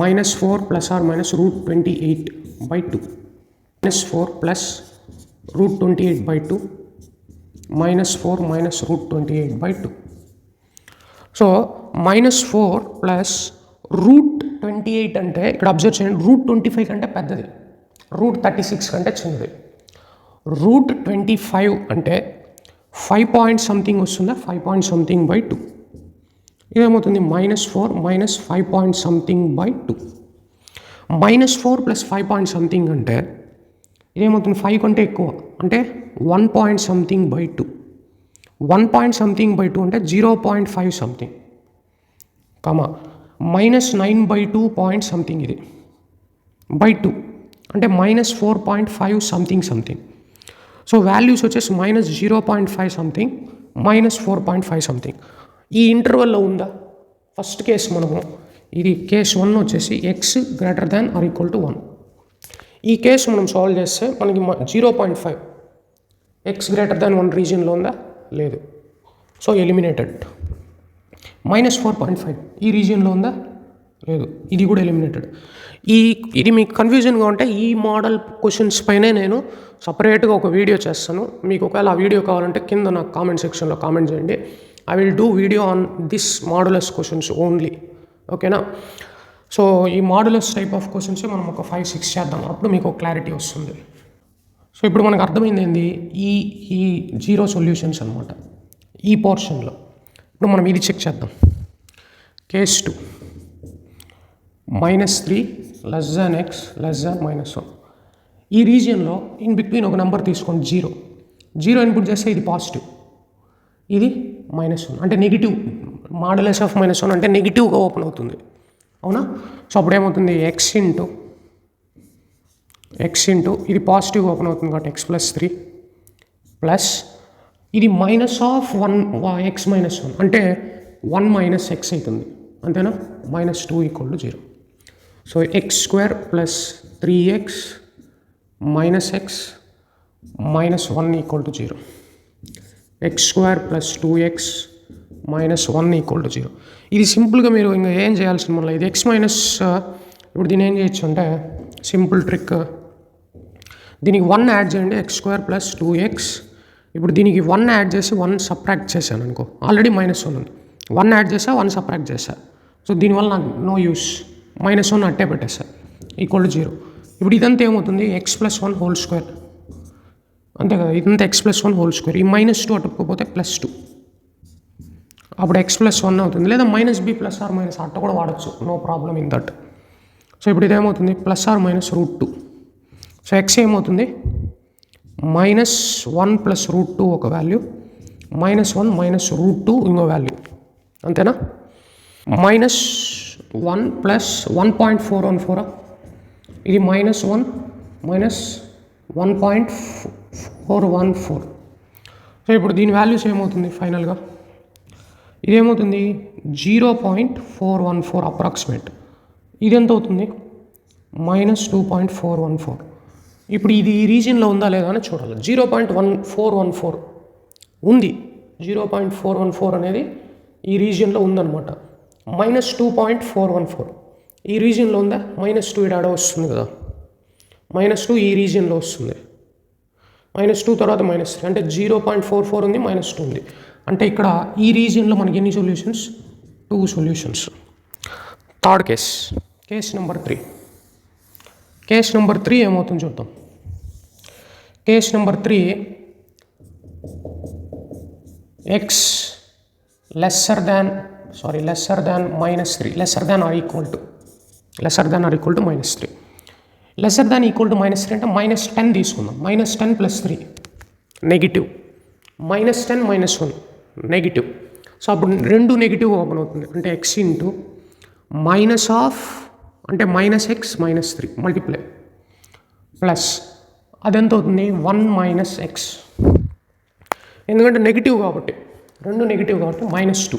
[SPEAKER 1] -4 ± √28/2, -4 + √28/2, -4 - √28/2. సో -4 + √28 అంటే ఇక్కడ అబ్జర్వ్ చేయండి, √25 కంటే పెద్దది, √36 కంటే చిన్నది. √25 అంటే 5 పాయింట్ సంథింగ్ వస్తుందా, 5 పాయింట్ సంథింగ్/2. ఇదేమవుతుంది -4 - 5 పాయింట్ సంథింగ్/2. -4 + 5 పాయింట్ సంథింగ్ అంటే ఇదేమవుతుంది 5 కంటే ఎక్కువ, అంటే 1 పాయింట్ సంథింగ్/2. 1 పాయింట్ సంథింగ్/2 అంటే 0.5 సంథింగ్, -9/2 పాయింట్ సంథింగ్, ఇది /2 అంటే -4.5 సంథింగ్. సో వాల్యూస్ వచ్చేసి -0.5 సంథింగ్, -4.5 సంథింగ్. ఈ ఇంటర్వెల్లో ఉందా? ఫస్ట్ కేసు మనము ఇది కేస్ 1 వచ్చేసి X greater than or equal to 1. ఈ కేసు మనం సాల్వ్ చేస్తే మనకి 0.5 ఎక్స్ గ్రేటర్ దాన్ 1 రీజియన్లో ఉందా, లేదు. So eliminated. -4.5 ఈ రీజియన్లో ఉందా, లేదు. ఇది కూడా ఎలిమినేటెడ్. ఇది మీకు కన్ఫ్యూజన్గా ఉంటే ఈ మోడల్ క్వశ్చన్స్ పైనే నేను సపరేట్గా ఒక వీడియో చేస్తాను. మీకు ఒకవేళ ఆ వీడియో కావాలంటే కింద నాకు కామెంట్ సెక్షన్లో కామెంట్ చేయండి. I will do video on this modulus questions only. ఓకేనా? సో ఈ మోడులస్ టైప్ ఆఫ్ క్వశ్చన్స్ మనం ఒక 5-6 చేద్దాం, అప్పుడు మీకు ఒక క్లారిటీ వస్తుంది. సో ఇప్పుడు మనకు అర్థమైంది ఏంది, ఈ 0 సొల్యూషన్స్ అనమాట ఈ పోర్షన్లో. ఇప్పుడు మనం ఇది చెక్ చేద్దాం. Case 2 -3 x -1. ఈ రీజియన్లో ఇన్ బిట్వీన్ ఒక నెంబర్ తీసుకోండి, 0 ఇన్పుట్ చేస్తే ఇది పాజిటివ్, ఇది -1 అంటే నెగిటివ్. మాడ్యులస్ ఆఫ్ -1 అంటే నెగిటివ్గా ఓపెన్ అవుతుంది, అవునా? సో అప్పుడు ఏమవుతుంది, x ఇంటూ ఇది పాజిటివ్ ఓపెన్ అవుతుంది కాబట్టి x+3 ప్లస్ ఇది -1 x -1 అంటే 1 - x అవుతుంది, అంతేనా? -2 = 0. So x² + 3x - x -1 = 0. x² + 2x - 1 = 0. ఇది సింపుల్గా మీరు ఇంకా ఏం చేయాల్సిన మళ్ళీ ఇది x మైనస్. ఇప్పుడు దీన్ని ఏం చేయొచ్చు అంటే సింపుల్ ట్రిక్, దీనికి 1 యాడ్ చేయండి, x² + 2x. ఇప్పుడు దీనికి 1 యాడ్ చేసి 1 సబ్ట్రాక్ట్ చేశాను అనుకో, ఆల్రెడీ -1 ఉంది, 1 యాడ్ చేసా 1 సబ్ట్రాక్ట్ చేశా. సో దీనివల్ల నాకు నో యూస్, -1 అట్టే పెట్టేసా = 0. ఇప్పుడు ఇదంతా ఏమవుతుంది, x+1 హోల్ స్క్వేర్, అంతే కదా? ఇదంతా x+1 హోల్ స్క్వేర్. ఈ -2 అటుకపోతే +2, అప్పుడు x+1 అవుతుంది. లేదా -b ± అట్ట కూడా వాడచ్చు, no problem in that. So ఇప్పుడు ఇదేమవుతుంది, ±√2. సో x ఏమవుతుంది, -1 + √2 ఒక వాల్యూ, -1 - √2 ఇంకో వాల్యూ, అంతేనా? -1 + 1.414, ఇది -1 - 1.414. సో ఇప్పుడు దీని వాల్యూస్ ఏమవుతుంది ఫైనల్గా, ఇదేమవుతుంది 0.414 అప్రాక్సిమేట్. ఇది ఎంత అవుతుంది, -2.414. ఇప్పుడు ఇది ఈ రీజియన్లో ఉందా లేదా అని చూడాలి. 0.1414 ఉంది, 0.414 అనేది ఈ రీజియన్లో ఉందన్నమాట. -2.414 ఈ రీజియన్లో ఉందా, -2 ఇడాడ వస్తుంది కదా, -2 ఈ రీజియన్లో వస్తుంది, -2 తర్వాత -3 అంటే 0.44 ఉంది, -2 ఉంది. అంటే ఇక్కడ ఈ రీజియన్లో మనకి ఎన్ని solutions, 2 solutions. Third case number 3. Case number 3 ఏమవుతుంది చూద్దాం. Case number 3 x lesser than -3 lesser than or equal to -3 lesser than equal to -3 అంటే -10 తీసుకుందాం. -10 + 3 నెగిటివ్, -10 - 1 నెగిటివ్. సో అప్పుడు రెండు నెగిటివ్ ఓపెన్ అవుతుంది, అంటే x ఇంటూ మైనస్ ఆఫ్ అంటే -x -3 మల్టిప్లై ప్లస్ అదెంత అవుతుంది, 1 - x. ఎందుకంటే నెగిటివ్ కాబట్టి, రెండు నెగిటివ్ కాబట్టి -2,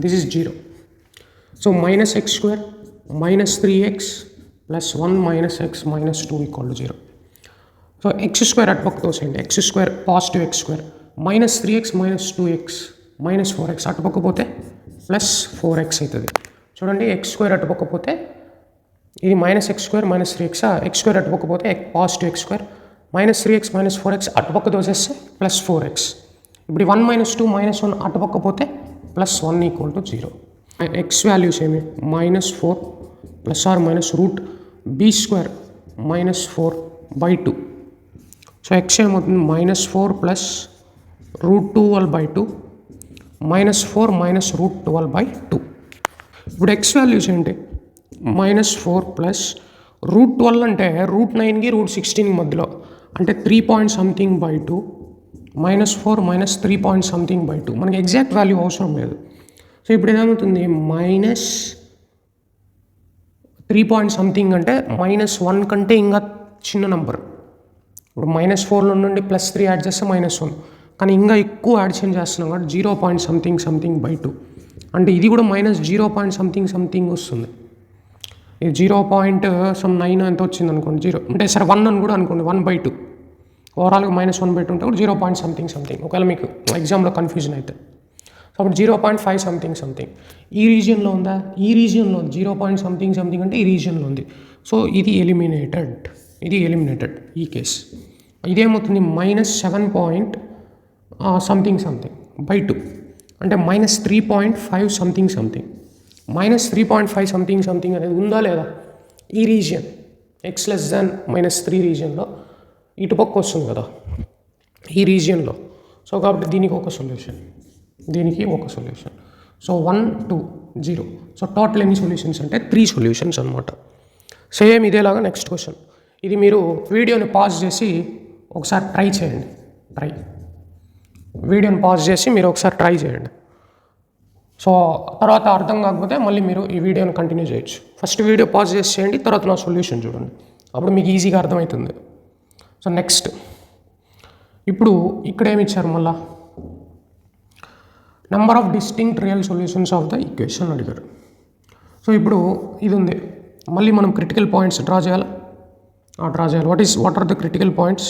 [SPEAKER 1] this is 0. So -x² - 3x + 1 - x -2 = 0. So x² అటు పక్క తోసేయండి, x² positive x² -3x - 2x -4x అటు పక్క పోతే +4x అవుతుంది. చూడండి, x² అటు పక్క పోతే ఇది -x² - 3x, x² అటు పక్క పోతే పాజిటివ్ x² -3x - 4x అటు పక్క తోసేస్తే +4x. ఇప్పుడు 1 - 2 - 1 అటు పక్క పోతే +1 = 0. x వాల్యూస్ ఏమి, -4 ± √b² -4/2. సో x ఏమవుతుంది, -4 + √12/2 -4 - √12/2. ఇప్పుడు x వాల్యూస్ ఏంటి, -4 + √12 అంటే √9కి √16 మధ్యలో, అంటే 3.something/2 -4 - 3.something/2. మనకి ఎగ్జాక్ట్ వాల్యూ అవసరం లేదు. సో ఇప్పుడు ఏమవుతుంది, -3.something అంటే -1 కంటే ఇంకా చిన్న నెంబర్. ఇప్పుడు -4లో నుండి +3 యాడ్ చేస్తే -1, కానీ ఇంకా ఎక్కువ యాడిషన్ చేస్తున్నాం కాబట్టి 0.something/2 అంటే ఇది కూడా మైనస్ 0 పాయింట్ సంథింగ్ వస్తుంది. ఇది 0.9 ఎంత వచ్చింది అనుకోండి, 0 అంటే సరే 1 అని కూడా అనుకోండి, 1/2 ఓవరాల్గా -1/2 ఉంటే కూడా 0 పాయింట్ సంథింగ్. ఒకవేళ మీకు ఎగ్జామ్లో కన్ఫ్యూజన్ అయితే సో అప్పుడు 0.5 సంథింగ్ ఈ రీజియన్లో ఉందా, ఈ రీజియన్లో ఉంది. 0 పాయింట్ సంథింగ్ అంటే ఈ రీజియన్లో ఉంది. సో ఇది ఎలిమినేటెడ్ ఈ కేస్. ఇదేమవుతుంది -7 పాయింట్ సంథింగ్/2 అంటే -3.5 సంథింగ్. -3.5 సంథింగ్ అనేది ఉందా లేదా ఈ రీజియన్ x<-3 రీజియన్లో ఇటుపక్క వస్తుంది కదా ఈ రీజియన్లో. సో కాబట్టి దీనికి ఒక సొల్యూషన్. సో 1, 2, 0. సో టోటల్ ఎన్ని సొల్యూషన్స్ అంటే 3 సొల్యూషన్స్ అనమాట. సేమ్ ఇదేలాగా నెక్స్ట్ క్వశ్చన్. ఇది మీరు వీడియోని పాజ్ చేసి ఒకసారి ట్రై చేయండి. వీడియోని పాజ్ చేసి మీరు ఒకసారి ట్రై చేయండి. సో తర్వాత అర్థం కాకపోతే మళ్ళీ మీరు ఈ వీడియోని కంటిన్యూ చేయొచ్చు. ఫస్ట్ వీడియో పాజ్ చేసి చేయండి, తర్వాత నా సొల్యూషన్ చూడండి, అప్పుడు మీకు ఈజీగా అర్థమవుతుంది. సో నెక్స్ట్ ఇప్పుడు ఇక్కడ ఏమి ఇచ్చారు, మళ్ళా number of distinct real solutions of the equation అడిగారు. సో ఇప్పుడు ఇది ఉంది, మళ్ళీ మనం క్రిటికల్ పాయింట్స్ డ్రా చేయాలి. What are the critical points?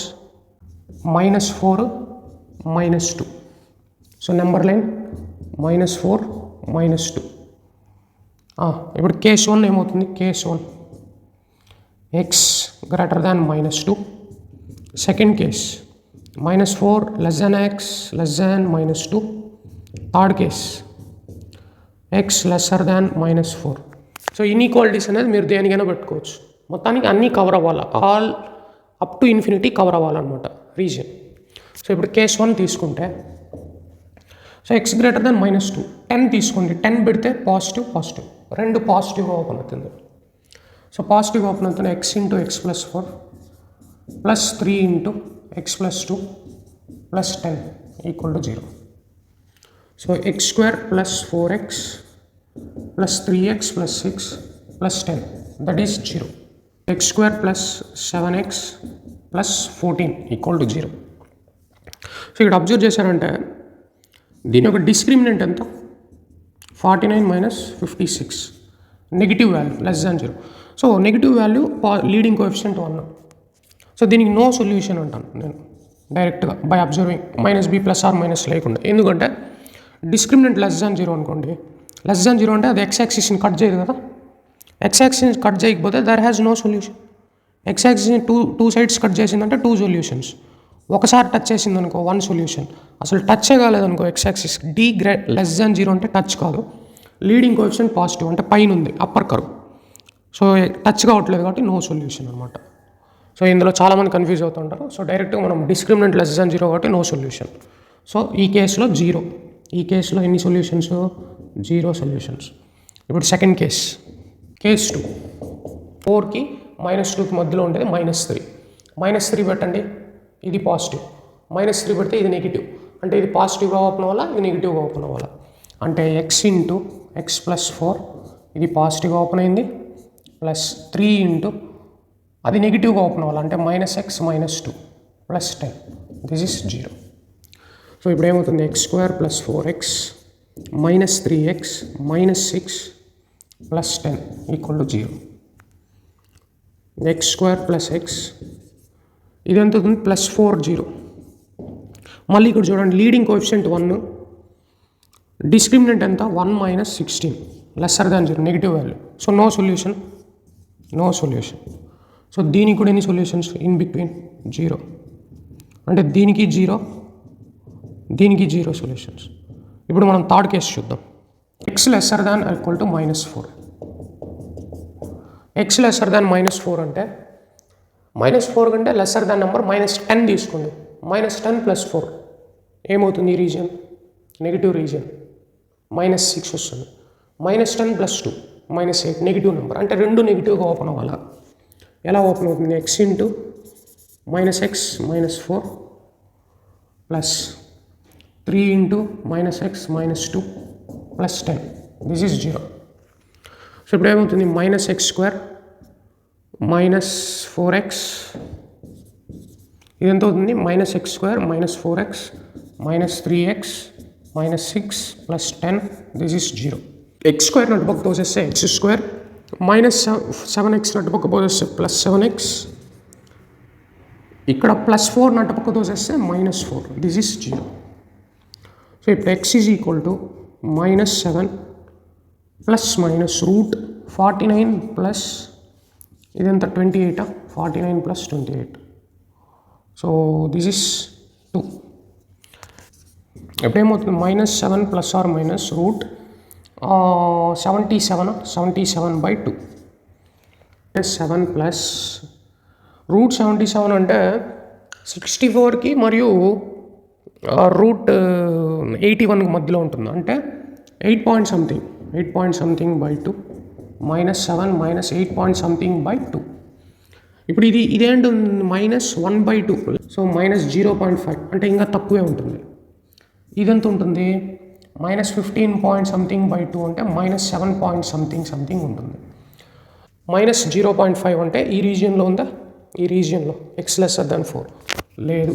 [SPEAKER 1] -4, -2. So number line -4, -2. ఇప్పుడు కేస్ 1 ఏమవుతుంది? Case 1 x greater than -2. Second case -4 x <-2. Third case x lesser than -4. So inequalities అనేది మీరు దేనికైనా పెట్టుకోవచ్చు. మొత్తానికి అన్నీ కవర్ అవ్వాలి, all up to infinity cover అవ్వాలన్నమాట రీజియన్. సో ఇప్పుడు కేస్ 1 తీసుకుంటే సో x greater than -2, 10 తీసుకోండి. 10 పెడితే పాజిటివ్ రెండు పాజిటివ్గా ఓపెన్ అవుతుంది. సో పాజిటివ్గా ఓపెన్ అవుతుంది x × x+4 +3 × x+2 +10 = 0. So x² + 4x + 3x + 6 + 10 that is 0. x² + 7x + 14 = 0. So ఇక్కడ అబ్జర్వ్ చేశారంటే దీని యొక్క డిస్క్రిమినెంట్ ఎంత? 49 - 56, negative value <0. So negative value leading coefficient 1. So దీనికి నో సొల్యూషన్ అంటాను నేను డైరెక్ట్గా బై అబ్జర్వింగ్ -b ± లేకుండా. ఎందుకంటే డిస్క్రిమినెంట్ <0 అనుకోండి, <0 అంటే అది x యాక్సిస్ని కట్ చేయదు కదా. x యాక్సిస్ని కట్ చేయకపోతే there has no solution. x యాక్సిస్ని టూ సైడ్స్ కట్ చేసిందంటే 2 సొల్యూషన్స్. ఒకసారి టచ్ చేసింది అనుకో 1 సొల్యూషన్. అసలు టచ్ కాలేదనుకో x యాక్సిస్ <0 అంటే టచ్ కాదు, లీడింగ్ కోఎఫిషియంట్ పాజిటివ్ అంటే పైన ఉంది అప్పర్ కర్వ్. సో టచ్ కావట్లేదు కాబట్టి నో సొల్యూషన్ అనమాట. సో ఇందులో చాలామంది కన్ఫ్యూజ్ అవుతుంటారు. సో డైరెక్ట్గా మనం డిస్క్రిమినెంట్ <0 కాబట్టి నో సొల్యూషన్. సో ఈ కేసులో 0. ఈ కేసులో ఎన్ని సొల్యూషన్స్? 0 సొల్యూషన్స్. ఇప్పుడు సెకండ్ కేస్ 2 4కి -2కి మధ్యలో ఉండేది -3. -3 పెట్టండి, ఇది పాజిటివ్. -3 పెడితే ఇది నెగిటివ్, అంటే ఇది పాజిటివ్గా ఓపెన్ అవ్వాలా, ఇది నెగిటివ్గా ఓపెన్ అవ్వాలా. అంటే x × x+4 ఇది పాజిటివ్గా ఓపెన్ అయింది, +3 అది నెగిటివ్గా ఓపెన్ అవ్వాలి, అంటే -x -2 +10 దిస్ ఇస్ 0. సో ఇప్పుడు ఏమవుతుంది? x² + 4x -3x -6 +10 = 0. x² + x ఇది ఎంత అవుతుంది? +4 0. మళ్ళీ ఇక్కడ చూడండి, లీడింగ్ కోఎఫిషియంట్ 1, డిస్క్రిమినెంట్ ఎంత? 1 - 16 <0, negative value. So no solution. So దీనికి కూడా ఎన్ని సొల్యూషన్స్? ఇన్ బిట్వీన్ 0, అంటే దీనికి 0 సొల్యూషన్స్. ఇప్పుడు మనం థర్డ్ కేసు చూద్దాం. x <= -4. x <= -4 అంటే -4 కంటే లెస్సర్ దాన్ నెంబర్ -10 తీసుకోండి. -10 + 4 ఏమవుతుంది? ఈ రీజియన్ నెగిటివ్ రీజియన్, -6 వస్తుంది. -10 + 2 -8 నెగిటివ్ నెంబర్, అంటే రెండు నెగిటివ్గా ఓపెన్ అవ్వాలా. ఎలా ఓపెన్ అవుతుంది? x × -x -4 +3 × -x -2 +10 this is 0. So ఇప్పుడు ఏమవుతుంది? -x² -4x ఇది ఎంత అవుతుంది? -x² -4x -3x minus 6 plus 10, this is 0. X square నటు పక్క తోసేస్తే x square minus 7x నటు పక్క పోసేస్తే plus 7x, ఇక్కడ plus 4 నటు పక్క తోసేస్తే minus 4, this is 0. సో ఇప్పుడు x is equal to minus 7 plus minus root 49 plus ఇదంతా 28, 49 plus 28. So this is 2. ఎప్పుడేమవుతుంది minus 7 plus or minus root 77/2. 7 plus root 77 అంటే 64కి మరియు route 81కి మధ్యలో ఉంటుంది, అంటే 8 point something by 2 minus 7 minus 8 point something by 2. ఇప్పుడు ఇదేంటి -1/2, సో మైనస్ 0.5 అంటే ఇంకా తక్కువే ఉంటుంది. ఇదెంత ఉంటుంది -15 పాయింట్ సంథింగ్ బై 2 అంటే -7 పాయింట్ సంథింగ్ ఉంటుంది. -0.5 అంటే ఈ రీజియన్లో ఉందా, ఈ రీజియన్లో x <4 లేదు.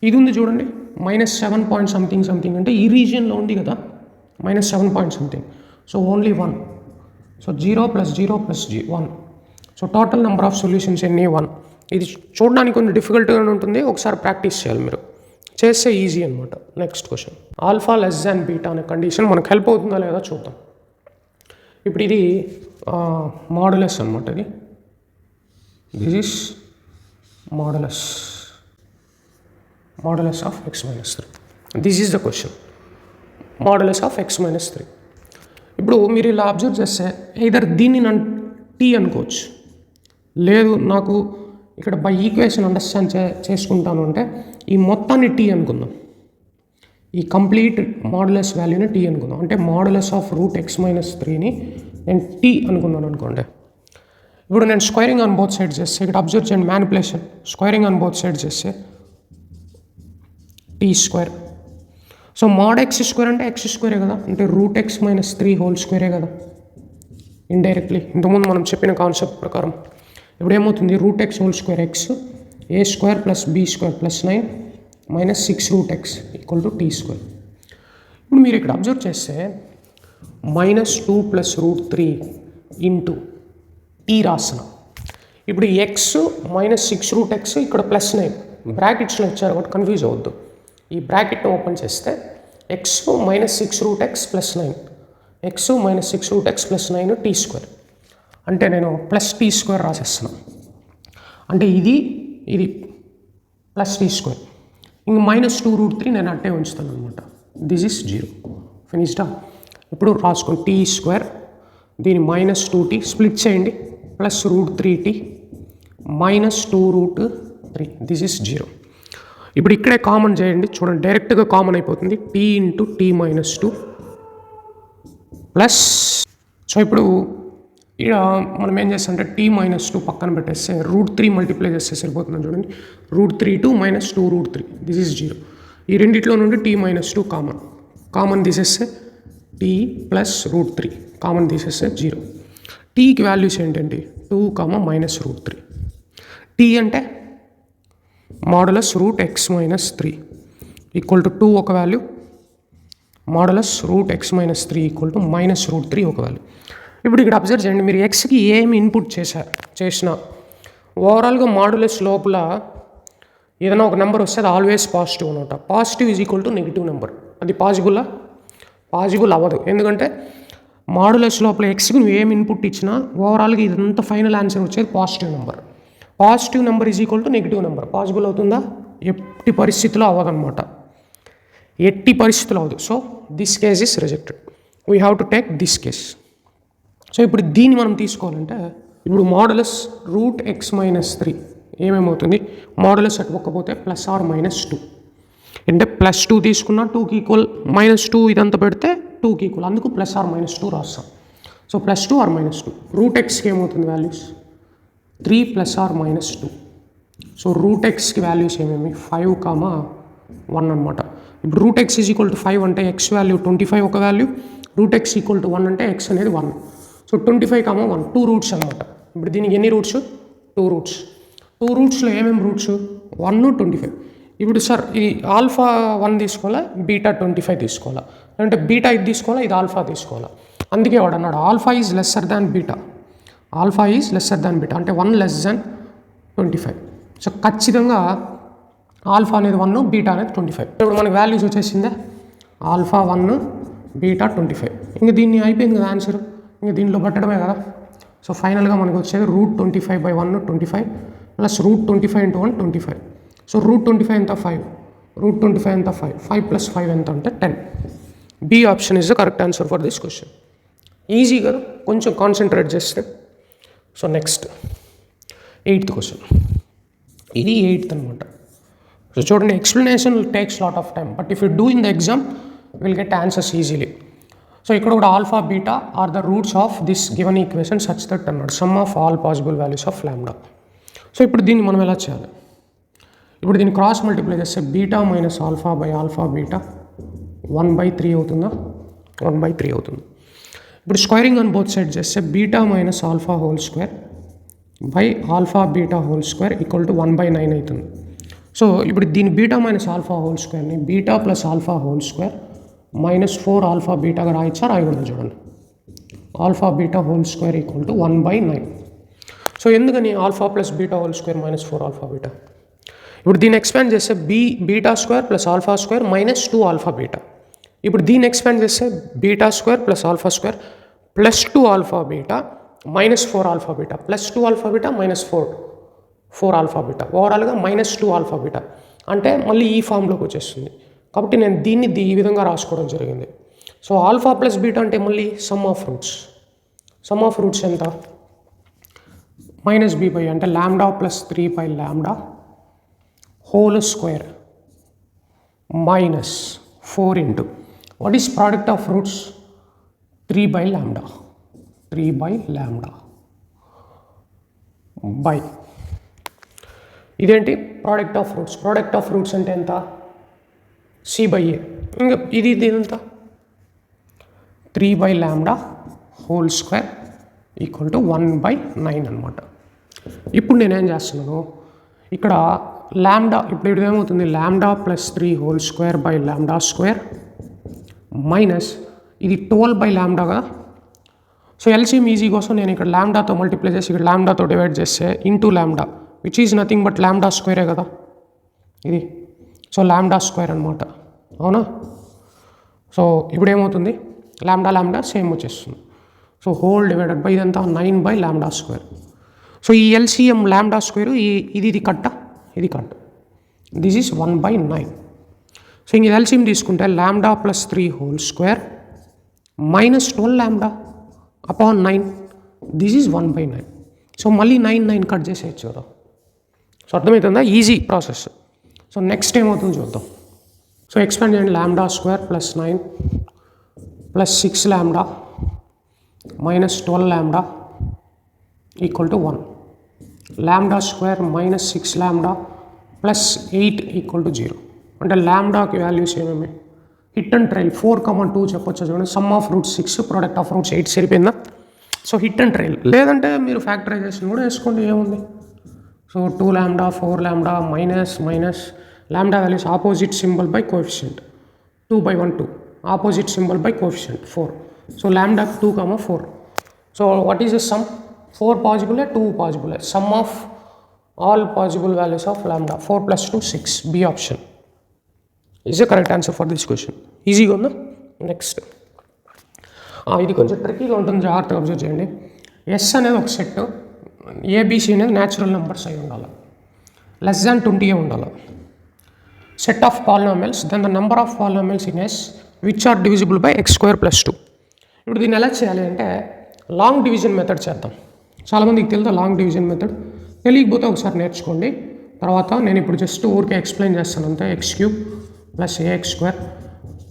[SPEAKER 1] ఇది ఉంది చూడండి -7 పాయింట్ సంథింగ్ అంటే ఈ రీజియన్లో ఉంది కదా, -7 point something, so only 1. So 0 + 0 + 1, so total number of solutions ఎన్ని 1. ఇది చూడడానికి కొంచెం డిఫికల్ట్గా ఉంటుంది, ఒకసారి ప్రాక్టీస్ చేయాలి మీరు, చేస్తే ఈజీ అనమాట. Next question, alpha less than beta అనే కండిషన్ మనకు హెల్ప్ అవుతుందా లేదా చూద్దాం. ఇప్పుడు ఇది మోడలస్ అనమాట, this is models of x - 3. This is the question, models of x - 3. ఇప్పుడు మీరు ఇలా అబ్జర్వ్ చేస్తే ఇదర్ దీన్ని నేను టీ అనుకోవచ్చు, లేదు నాకు ఇక్కడ బై ఈక్వేషన్ అండర్స్టాండ్ చేసుకుంటాను అంటే ఈ మొత్తాన్ని టీ అనుకుందాం, ఈ కంప్లీట్ మోడలస్ వాల్యూని టీ అనుకుందాం. అంటే మోడలస్ ఆఫ్ రూట్ x - 3ని నేను టీ అనుకున్నాను అనుకోండి. ఇప్పుడు నేను స్క్వేరింగ్ ఆన్ బోత్ సైడ్స్ చేస్తే, ఇక్కడ అబ్జర్వ్ చేయండి manipulation, squaring on both sides చేస్తే t². సో mod x² అంటే x² కదా, అంటే రూట్ x - 3 హోల్ స్క్వేరే కదా ఇండైరెక్ట్లీ. ఇంతకుముందు మనం చెప్పిన కాన్సెప్ట్ ప్రకారం ఇప్పుడు ఏమవుతుంది, root x whole square x a² + b² + 9 - 6 root x = t². ఇప్పుడు మీరు ఇక్కడ అబ్జర్వ్ చేస్తే -2 + √3 ఇంటూ t రాసిన. ఇప్పుడు x -6 రూట్ x ఇక్కడ +9 బ్రాకెట్స్లో ఇచ్చారు కాబట్టి కన్ఫ్యూజ్ అవ్వద్దు. ఈ బ్రాకెట్ని ఓపెన్ చేస్తే x -6 root x + 9, x -6 root x + 9 t². అంటే నేను +t² రాసేస్తున్నాను, అంటే ఇది +t². ఇంక -2 √3 నేను అట్టే ఉంచుతాను అనమాట. This is 0. ఫినిష్డా? ఇప్పుడు రాసుకోండి t², దీని -2t స్ప్లిట్ చేయండి, +√3t -2 √3, దిస్ ఈస్ 0. ఇప్పుడు ఇక్కడే కామన్ చేయండి, చూడండి డైరెక్ట్గా కామన్ అయిపోతుంది, t × t - 2 ప్లస్. సో ఇప్పుడు ఇక్కడ మనం ఏం చేస్తాం అంటే t - 2 పక్కన పెట్టేస్తే √3 మల్టిప్లై చేస్తే సరిపోతుంది చూడండి, √3 2 -2 √3, దిస్ ఈజ్ 0. ఈ రెండిట్లో నుండి t - 2 కామన్ తీసేస్తే t + √3 కామన్ తీసేస్తే 0. టీకి వాల్యూస్ ఏంటంటే 2, -√3. t అంటే మోడలస్ రూట్ x - 3 = 2 ఒక వాల్యూ, మోడలస్ రూట్ x - 3 = -√3 ఒక వాల్యూ. ఇప్పుడు ఇక్కడ అబ్జర్వ్ చేయండి, మీరు ఎక్స్కి ఏమి ఇన్పుట్ చేసినా ఓవరాల్గా మోడలస్ లోపల ఏదైనా ఒక నెంబర్ వస్తే అది ఆల్వేస్ పాజిటివ్ అనమాట. Positive = negative number. అది పాజిబుల్ అవ్వదు, ఎందుకంటే మోడలస్ లోపల ఎక్స్కి నువ్వు ఏమి ఇన్పుట్ ఇచ్చినా ఓవరాల్గా ఇదంతా ఫైనల్ ఆన్సర్ వచ్చేది positive number. Positive number = negative number. Possible అవుతుందా? ఎట్టి పరిస్థితిలో అవ్వదన్నమాట, ఎట్టి పరిస్థితులు అవ్వదు. So this case is rejected, we have to take this case. So ఇప్పుడు దీన్ని మనం తీసుకోవాలంటే ఇప్పుడు మోడలస్ రూట్ x - 3 ఏమేమవుతుంది, మోడలస్ అటు ఒక్కపోతే +or -2, అంటే +2 తీసుకున్నా 2కి ఈక్వల్, -2 ఇదంతా పెడితే 2కి ఈక్వల్, అందుకు +or -2 రాస్తాం. So +2 or -2. రూట్ xకి ఏమవుతుంది వాల్యూస్ 3 + or -2. సో రూట్ xకి వాల్యూస్ ఏమేమి 5, 1 అనమాట. ఇప్పుడు రూట్ x = 5 అంటే x వాల్యూ 25 ఒక వాల్యూ, రూట్ x = 1 అంటే x అనేది 1. సో 25, 1 2 రూట్స్ అనమాట. ఇప్పుడు దీనికి ఎన్ని రూట్స్? 2 రూట్స్. 2 రూట్స్లో ఏమేమి రూట్స్ 1, 25. ఇప్పుడు సార్ ఇది ఆల్ఫా 1 తీసుకోవాలా, బీటా 25 తీసుకోవాలా, అంటే బీటా ఇది తీసుకోవాలా, ఇది ఆల్ఫా తీసుకోవాలా. అందుకే వాడు అన్నాడు alpha is lesser than beta, alpha is lesser than beta, అంటే 1 లెస్ దాన్ 25. సో ఖచ్చితంగా ఆల్ఫా అనేది 1, బీటా అనేది 25. ఇప్పుడు మనకి వాల్యూస్ వచ్చేసిందే, ఆల్ఫా 1, బీటా 25. ఇంకా దీన్ని అయిపోయింది కదా ఆన్సర్, ఇంకా దీంట్లో పెట్టడమే కదా. సో ఫైనల్గా మనకు వచ్చేది √25/1 25 ప్లస్ √25 × 1 25. సో √25 ఎంత 5, √25 ఎంత 5, 5 + 5 ఎంత అంటే 10. B option is the correct answer for this question. Easy కదా, కొంచెం కాన్సన్ట్రేట్ చేస్తే. సో నెక్స్ట్ 8th క్వశ్చన్, ఇది 8th అనమాట. సో చూడండి, explanation takes lot of time, but if you do in the exam will get answers easily. So ఇక్కడ కూడా alpha beta are the roots of this given equation such that అన్నాడు sum of all possible values of lambda. So ఇప్పుడు దీన్ని మనం ఎలా చేయాలి, ఇప్పుడు దీన్ని క్రాస్ మల్టిప్లై చేస్తే beta minus alpha by alpha beta 1/3 అవుతుందా, 1/3 అవుతుంది. ఇప్పుడు స్క్వేరింగ్ ఆన్ బోత్ సైడ్ చేస్తే beta minus alpha whole square by alpha beta whole square equal to 1/9 అవుతుంది. సో ఇప్పుడు దీని బీటా మైనస్ ఆల్ఫా హోల్ స్క్వేర్ని beta plus alpha whole square minus 4 alpha బీటాగా రాయొచ్చా, రాయకూడదు చూడండి. Alpha beta whole square equal to 1/9. So ఎందుకని alpha plus beta whole square minus 4 alpha beta. ఇప్పుడు దీన్ని ఎక్స్పాండ్ చేస్తే beta square plus alpha square minus 2 alpha beta. ఇప్పుడు దీన్ని ఎక్స్పాండ్ చేస్తే beta square plus alpha square plus 2 alpha beta minus 4 alpha beta plus 2 alpha beta minus 4 alpha beta, ఓవరాల్గా minus 2 alpha beta, అంటే మళ్ళీ ఈ ఫామ్లోకి వచ్చేస్తుంది. కాబట్టి నేను దీన్ని ఈ విధంగా రాసుకోవడం జరిగింది. సో ఆల్ఫా ప్లస్ బీటా అంటే మళ్ళీ sum of roots, sum of roots ఎంత మైనస్ b/, అంటే lambda plus 3 lambda whole square minus 4 what is product of roots 3 lambda, 3 lambda by ఇదేంటి product of roots, product of roots అంటే ఎంత c/a. ఇంకా ఇది ఎంత 3 lambda whole square equal to 1/9 అనమాట. ఇప్పుడు నేనేం చేస్తున్నాను, ఇక్కడ లాంబ్డా, ఇప్పుడు ఏమవుతుంది lambda plus 3 whole square by lambda square minus ఇది 12 లాంబ్డా కదా. సో ఎల్సిఎం ఈజీ కోసం నేను ఇక్కడ లాంబ్డాతో మల్టిప్లై చేసి ఇక్కడ లాంబ్డాతో డివైడ్ చేస్తే into lambda which is nothing but lambda స్క్వేరే కదా ఇది. సో లాంబ్డా స్క్వేర్ అనమాట, అవునా. సో ఇప్పుడు ఏమవుతుంది లాంబ్డా లాంబ్డా సేమ్ వచ్చేస్తుంది. సో హోల్ డివైడెడ్ బై ఇదంతా 9 లాంబ్డా స్క్వేర్. సో ఈ ఎల్సిఎం లాంబ్డా స్క్వేర్ ఇది కట్ట, ఇది కట్, దిస్ ఈజ్ 1/9. సో ఇంక ఎల్సిఎం తీసుకుంటే lambda plus 3 whole square minus 12 lambda upon 9, this is 1/9. So మళ్ళీ 9 కట్ చేసేయచ్చు కదా. సో అర్థమవుతుందా, ఈజీ ప్రాసెస్. సో నెక్స్ట్ ఏమవుతుందో చూద్దాం. సో ఎక్స్పాండ్ చేయండి, lambda square plus 9 plus 6 lambda minus 12 lambda equal to 1. Lambda square minus 6 lambda plus 8 equal to 0. అంటే లాంబ్డాకి values ఏమేమి hit and trial 4,2 చెప్పొచ్చు చూడండి. Some of roots 6 product of roots 8 సరిపోయిందా. So hit and trial, లేదంటే మీరు factorisation కూడా వేసుకోండి, ఏముంది. So 2 lambda 4 lambda minus lambda values opposite symbol by coefficient 2/1 2, opposite symbol by coefficient 4. So lambda 2,4. So what is the sum 4 possible 2 possible, sum of all possible values of lambda 4 + 2 6. B option is the correct answer for this question. ఈజీగా ఉందా. Next ఇది కొంచెం ట్రిక్కీగా ఉంటుంది, జాగ్రత్తగా observe చేయండి. S అనేది ఒక set, ABC natural numbers నెంబర్స్ అయి ఉండాలి, లెస్ దాన్ 20 ఉండాలి. Set of polynomials, then the number of polynomials in S which are divisible by x² + 2. ఇప్పుడు దీన్ని ఎలా చేయాలి అంటే లాంగ్ డివిజన్ మెథడ్ చేద్దాం. చాలామందికి తెలుసు లాంగ్ డివిజన్ మెథడ్, తెలియకపోతే ఒకసారి నేర్చుకోండి. తర్వాత నేను ఇప్పుడు జస్ట్ ఊరికే ఎక్స్ప్లెయిన్ చేస్తాను అంతే. x³ + ax²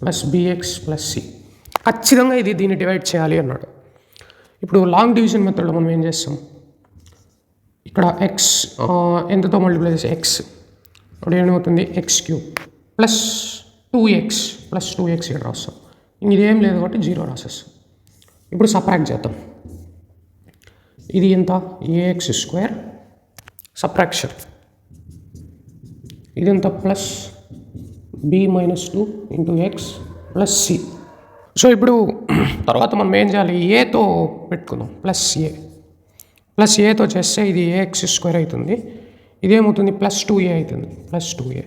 [SPEAKER 1] + bx + c. ఖచ్చితంగా దీన్ని డివైడ్ చేయాలి అన్నాడు. ఇప్పుడు లాంగ్ డివిజన్ మెథడ్లో మనం ఏం చేస్తాం, ఇక్కడ x ఎంతతో మల్టిప్లై చేసి x, ఇప్పుడు ఏమవుతుంది x³ + 2x + 2x ఇక్కడ రాస్తాం. ఇదేం లేదు కాబట్టి 0 రాసేస్తాం. ఇప్పుడు సబ్ట్రాక్ట్ చేద్దాం. ఇది ఎంత ax² సబ్ట్రాక్షన్ ఇదంతా plus B minus 2 into X plus C. So ఇప్పుడు తర్వాత మనం ఏం చేయాలి, ఏతో పెట్టుకుందాం. ప్లస్ ఏతో చేస్తే ఇది ఏఎక్స్ స్క్వేర్ అవుతుంది. ఇదేమవుతుంది, ప్లస్ 2a అవుతుంది. ప్లస్ 2a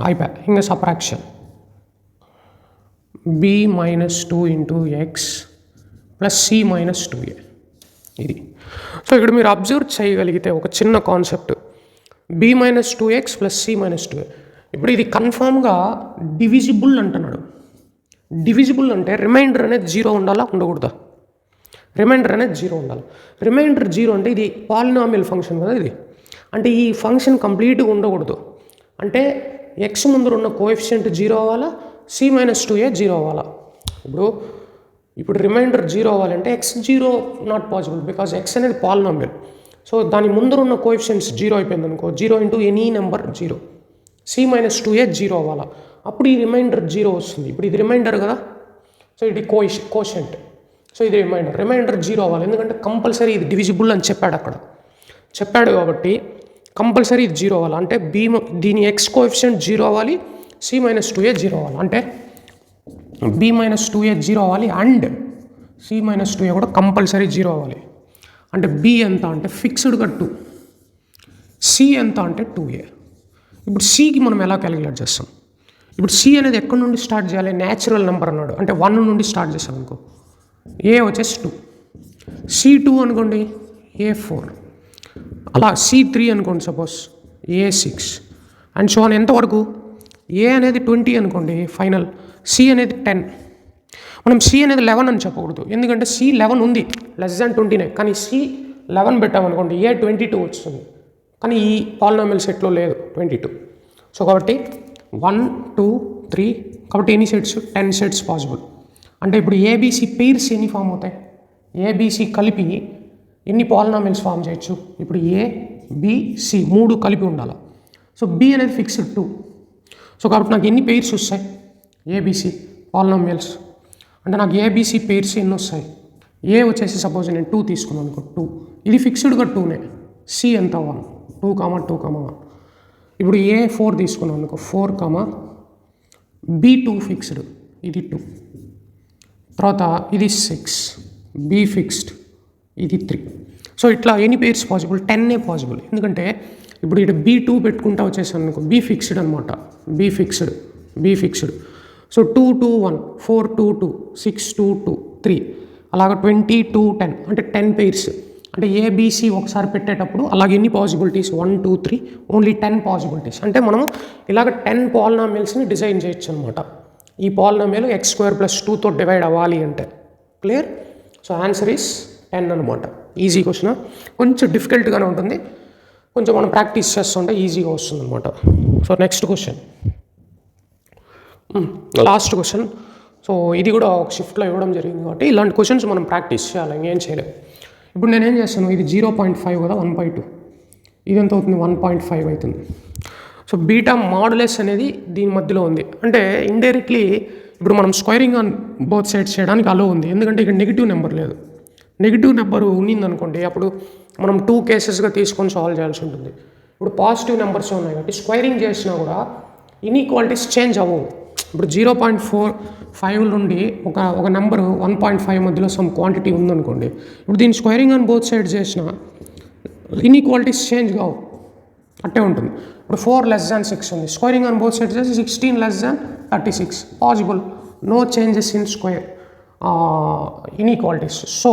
[SPEAKER 1] అయిపోయా. ఇంకా subtraction B minus 2 into X plus C minus 2a ఇది. సో ఇక్కడ మీరు అబ్జర్వ్ చేయగలిగితే ఒక చిన్న concept, B minus 2x plus C minus 2a. ఇప్పుడు ఇది కన్ఫామ్గా డివిజిబుల్ అంటున్నాడు. డివిజిబుల్ అంటే రిమైండర్ అనేది 0 ఉండాలా ఉండకూడదా? రిమైండర్ అనేది 0 ఉండాలి. రిమైండర్ 0 అంటే ఇది పాలినామియల్ ఫంక్షన్ కదా ఇది. అంటే ఈ ఫంక్షన్ కంప్లీట్గా ఉండకూడదు. అంటే ఎక్స్ ముందర ఉన్న కోఎఫిషియంట్ 0 అవ్వాలా, సి మైనస్ 2a 0 అవ్వాలా. ఇప్పుడు రిమైండర్ 0 అవ్వాలంటే X 0 not possible, because X అనేది పాలినామియల్. సో దాని ముందర ఉన్న కోఎఫిషియంట్స్ 0 అయిపోయింది అనుకో, 0 into any number 0, C minus 2a 0 అవ్వాలా. అప్పుడు ఈ రిమైండర్ 0 వస్తుంది. ఇప్పుడు ఇది రిమైండర్ కదా, సో ఇది కోషెంట్. సో ఇది రిమైండర్ 0 అవ్వాలి. ఎందుకంటే కంపల్సరీ ఇది డివిజిబుల్ అని చెప్పాడు కాబట్టి కంపల్సరీ ఇది 0 అవ్వాలి. అంటే దీని ఎక్స్ కోఎఫిషియంట్ 0 అవ్వాలి, సి మైనస్ 2a 0 అవ్వాలి. అంటే బి మైనస్ 2a 0 అవ్వాలి అండ్ సి మైనస్ 2a కూడా కంపల్సరీ 0 అవ్వాలి. అంటే బి ఎంత అంటే ఫిక్స్డ్గా 2, సి ఎంత అంటే 2a. ఇప్పుడు సికి మనం ఎలా క్యాలిక్యులేట్ చేస్తాం? ఇప్పుడు సి అనేది ఎక్కడి నుండి స్టార్ట్ చేయాలి, న్యాచురల్ నెంబర్ అన్నాడు. అంటే 1 నుండి స్టార్ట్ చేసాం అనుకో, ఏ వచ్చేసి 2, C2 అనుకోండి A4, అలా C3 అనుకోండి సపోజ్ A6 అండ్ సో ఎంతవరకు, ఏ అనేది 20 అనుకోండి ఫైనల్, సి అనేది 10. మనం సి అనేది 11 అని చెప్పకూడదు, ఎందుకంటే సి 11 ఉంది లెస్ దాన్ 20నే. కానీ సి 11 పెట్టామనుకోండి ఏ 22 వస్తుంది. కానీ ఈ పాలినామియల్ సెట్లో లేదు 22. సో కాబట్టి 1 2 3 కాబట్టి ఎన్ని సెట్స్, 10 సెట్స్ పాసిబుల్. అంటే ఇప్పుడు ఏబీసీ పెయిర్స్ ఎన్ని ఫామ్ అవుతాయి, ఏబీసీ కలిపి ఎన్ని పాలినామియల్స్ ఫామ్ చేయొచ్చు? ఇప్పుడు ఏ బి సి 3 కలిపి ఉండాలి. సో బి అనేది ఫిక్స్డ్ 2. సో కాబట్టి నాకు ఎన్ని పెయిర్స్ వస్తాయి ఏబీసీ పాలినామియల్స్ అంటే నాకు ఏబీసీ పెయిర్స్ ఎన్ని వస్తాయి? ఏ వచ్చేసి సపోజ్ నేను 2 తీసుకున్నాను అనుకో, 2 ఇది ఫిక్స్డ్గా 2నే. సి ఎంత 1, 2 2 1. ఇప్పుడు ఏ 4 తీసుకున్నాను అనుకో, 4 బి 2 ఫిక్స్డ్ ఇది 2. తర్వాత ఇది 6, బి ఫిక్స్డ్ ఇది 3. సో ఇట్లా ఎన్ని పెయిర్స్ పాసిబుల్, 10 పాసిబుల్. ఎందుకంటే ఇప్పుడు ఇక్కడ బి2 పెట్టుకుంటా వచ్చేసాను అనుకో, బి ఫిక్స్డ్ అనమాట, బి ఫిక్స్డ్. సో 2 2 1 4 2 2 6 2 2 3 అలాగ 20 2 10 అంటే 10 పెయిర్స్. అంటే ఏబీసీ ఒకసారి పెట్టేటప్పుడు అలాగే ఎన్ని పాసిబిలిటీస్, 1 2 3 ఓన్లీ 10 పాసిబిలిటీస్. అంటే మనము ఇలాగ 10 పాలినామియల్స్ని డిజైన్ చేయొచ్చు అనమాట. ఈ పాలినామియల్ x² + 2తో డివైడ్ అవ్వాలి అంటే. క్లియర్? సో ఆన్సర్ ఈస్ 10 అనమాట. ఈజీ క్వశ్చన్, కొంచెం డిఫికల్ట్గానే ఉంటుంది, కొంచెం మనం ప్రాక్టీస్ చేస్తుంటే ఈజీగా వస్తుంది అనమాట. So next question, last question. So ఇది కూడా ఒక షిఫ్ట్లో ఇవ్వడం జరిగింది కాబట్టి ఇలాంటి క్వశ్చన్స్ మనం ప్రాక్టీస్ చేయాలి, ఇంకేం చేయలేము. ఇప్పుడు నేనేం చేస్తాను, ఇది 0.5 కదా, 1/2, ఇది ఎంత అవుతుంది, 1.5 అవుతుంది. సో బీటా మాడ్యులస్ అనేది దీని మధ్యలో ఉంది. అంటే ఇండైరెక్ట్లీ ఇప్పుడు మనం స్క్వేరింగ్ ఆన్ బోత్ సైడ్స్ చేయడానికి అలో ఉంది, ఎందుకంటే ఇక్కడ నెగిటివ్ నెంబర్ లేదు. నెగిటివ్ నెంబర్ ఉన్నిందనుకోండి, అప్పుడు మనం 2 కేసెస్గా తీసుకొని సాల్వ్ చేయాల్సి ఉంటుంది. ఇప్పుడు పాజిటివ్ నెంబర్స్ ఉన్నాయి కాబట్టి స్క్వేరింగ్ చేసినా కూడా ఇన్ఈక్వాలిటీస్ చేంజ్ అవ్వవు. ఇప్పుడు 0.45 నుండి ఒక నెంబర్ 1.5 మధ్యలో సమ్ క్వాంటిటీ ఉందనుకోండి, ఇప్పుడు దీన్ని స్క్వేరింగ్ ఆన్ బోత్ సైడ్ చేసిన ఇన్ఈక్వాలిటీస్ చేంజ్ కావు, అట్టే ఉంటుంది. ఇప్పుడు 4 < 6 ఉంది, స్క్వేరింగ్ ఆన్ బోత్ సైడ్ చేసి 16 < 36 possible, no changes in square inequalities. So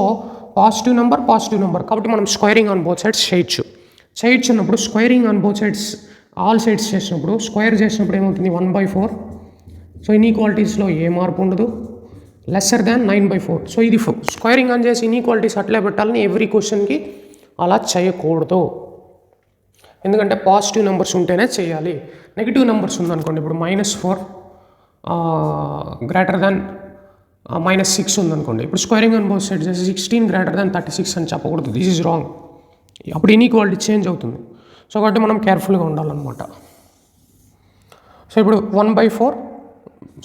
[SPEAKER 1] positive number కాబట్టి మనం స్క్వేరింగ్ ఆన్ బోత్ సైడ్స్ చేయొచ్చున్నప్పుడు squaring on both sides all sides చేసినప్పుడు స్క్వేర్ చేసినప్పుడు ఏమవుతుంది, 1/4. సో ఇన్ఈక్వాలిటీస్లో ఏ మార్పు ఉండదు, లెస్సర్ దాన్ 9/4. సో ఇది స్క్వేరింగ్ ఆన్ చేసి ఇన్ఈక్వాలిటీస్ అట్లే పెట్టాలని ఎవ్రీ క్వశ్చన్కి అలా చేయకూడదు, ఎందుకంటే పాజిటివ్ నెంబర్స్ ఉంటేనే చేయాలి. నెగిటివ్ నెంబర్స్ ఉందనుకోండి, ఇప్పుడు -4 గ్రేటర్ దాన్ -6 ఉందనుకోండి, ఇప్పుడు స్క్వేరింగ్ ఆన్ బోత్ సైడ్ చేసి 16 గ్రేటర్ దాన్ 36 అని చెప్పకూడదు, దిస్ ఈజ్ రాంగ్. అప్పుడు ఇన్ఈక్వాలిటీ చేంజ్ అవుతుంది. సో కాబట్టి మనం కేర్ఫుల్గా ఉండాలన్నమాట. సో ఇప్పుడు 1/4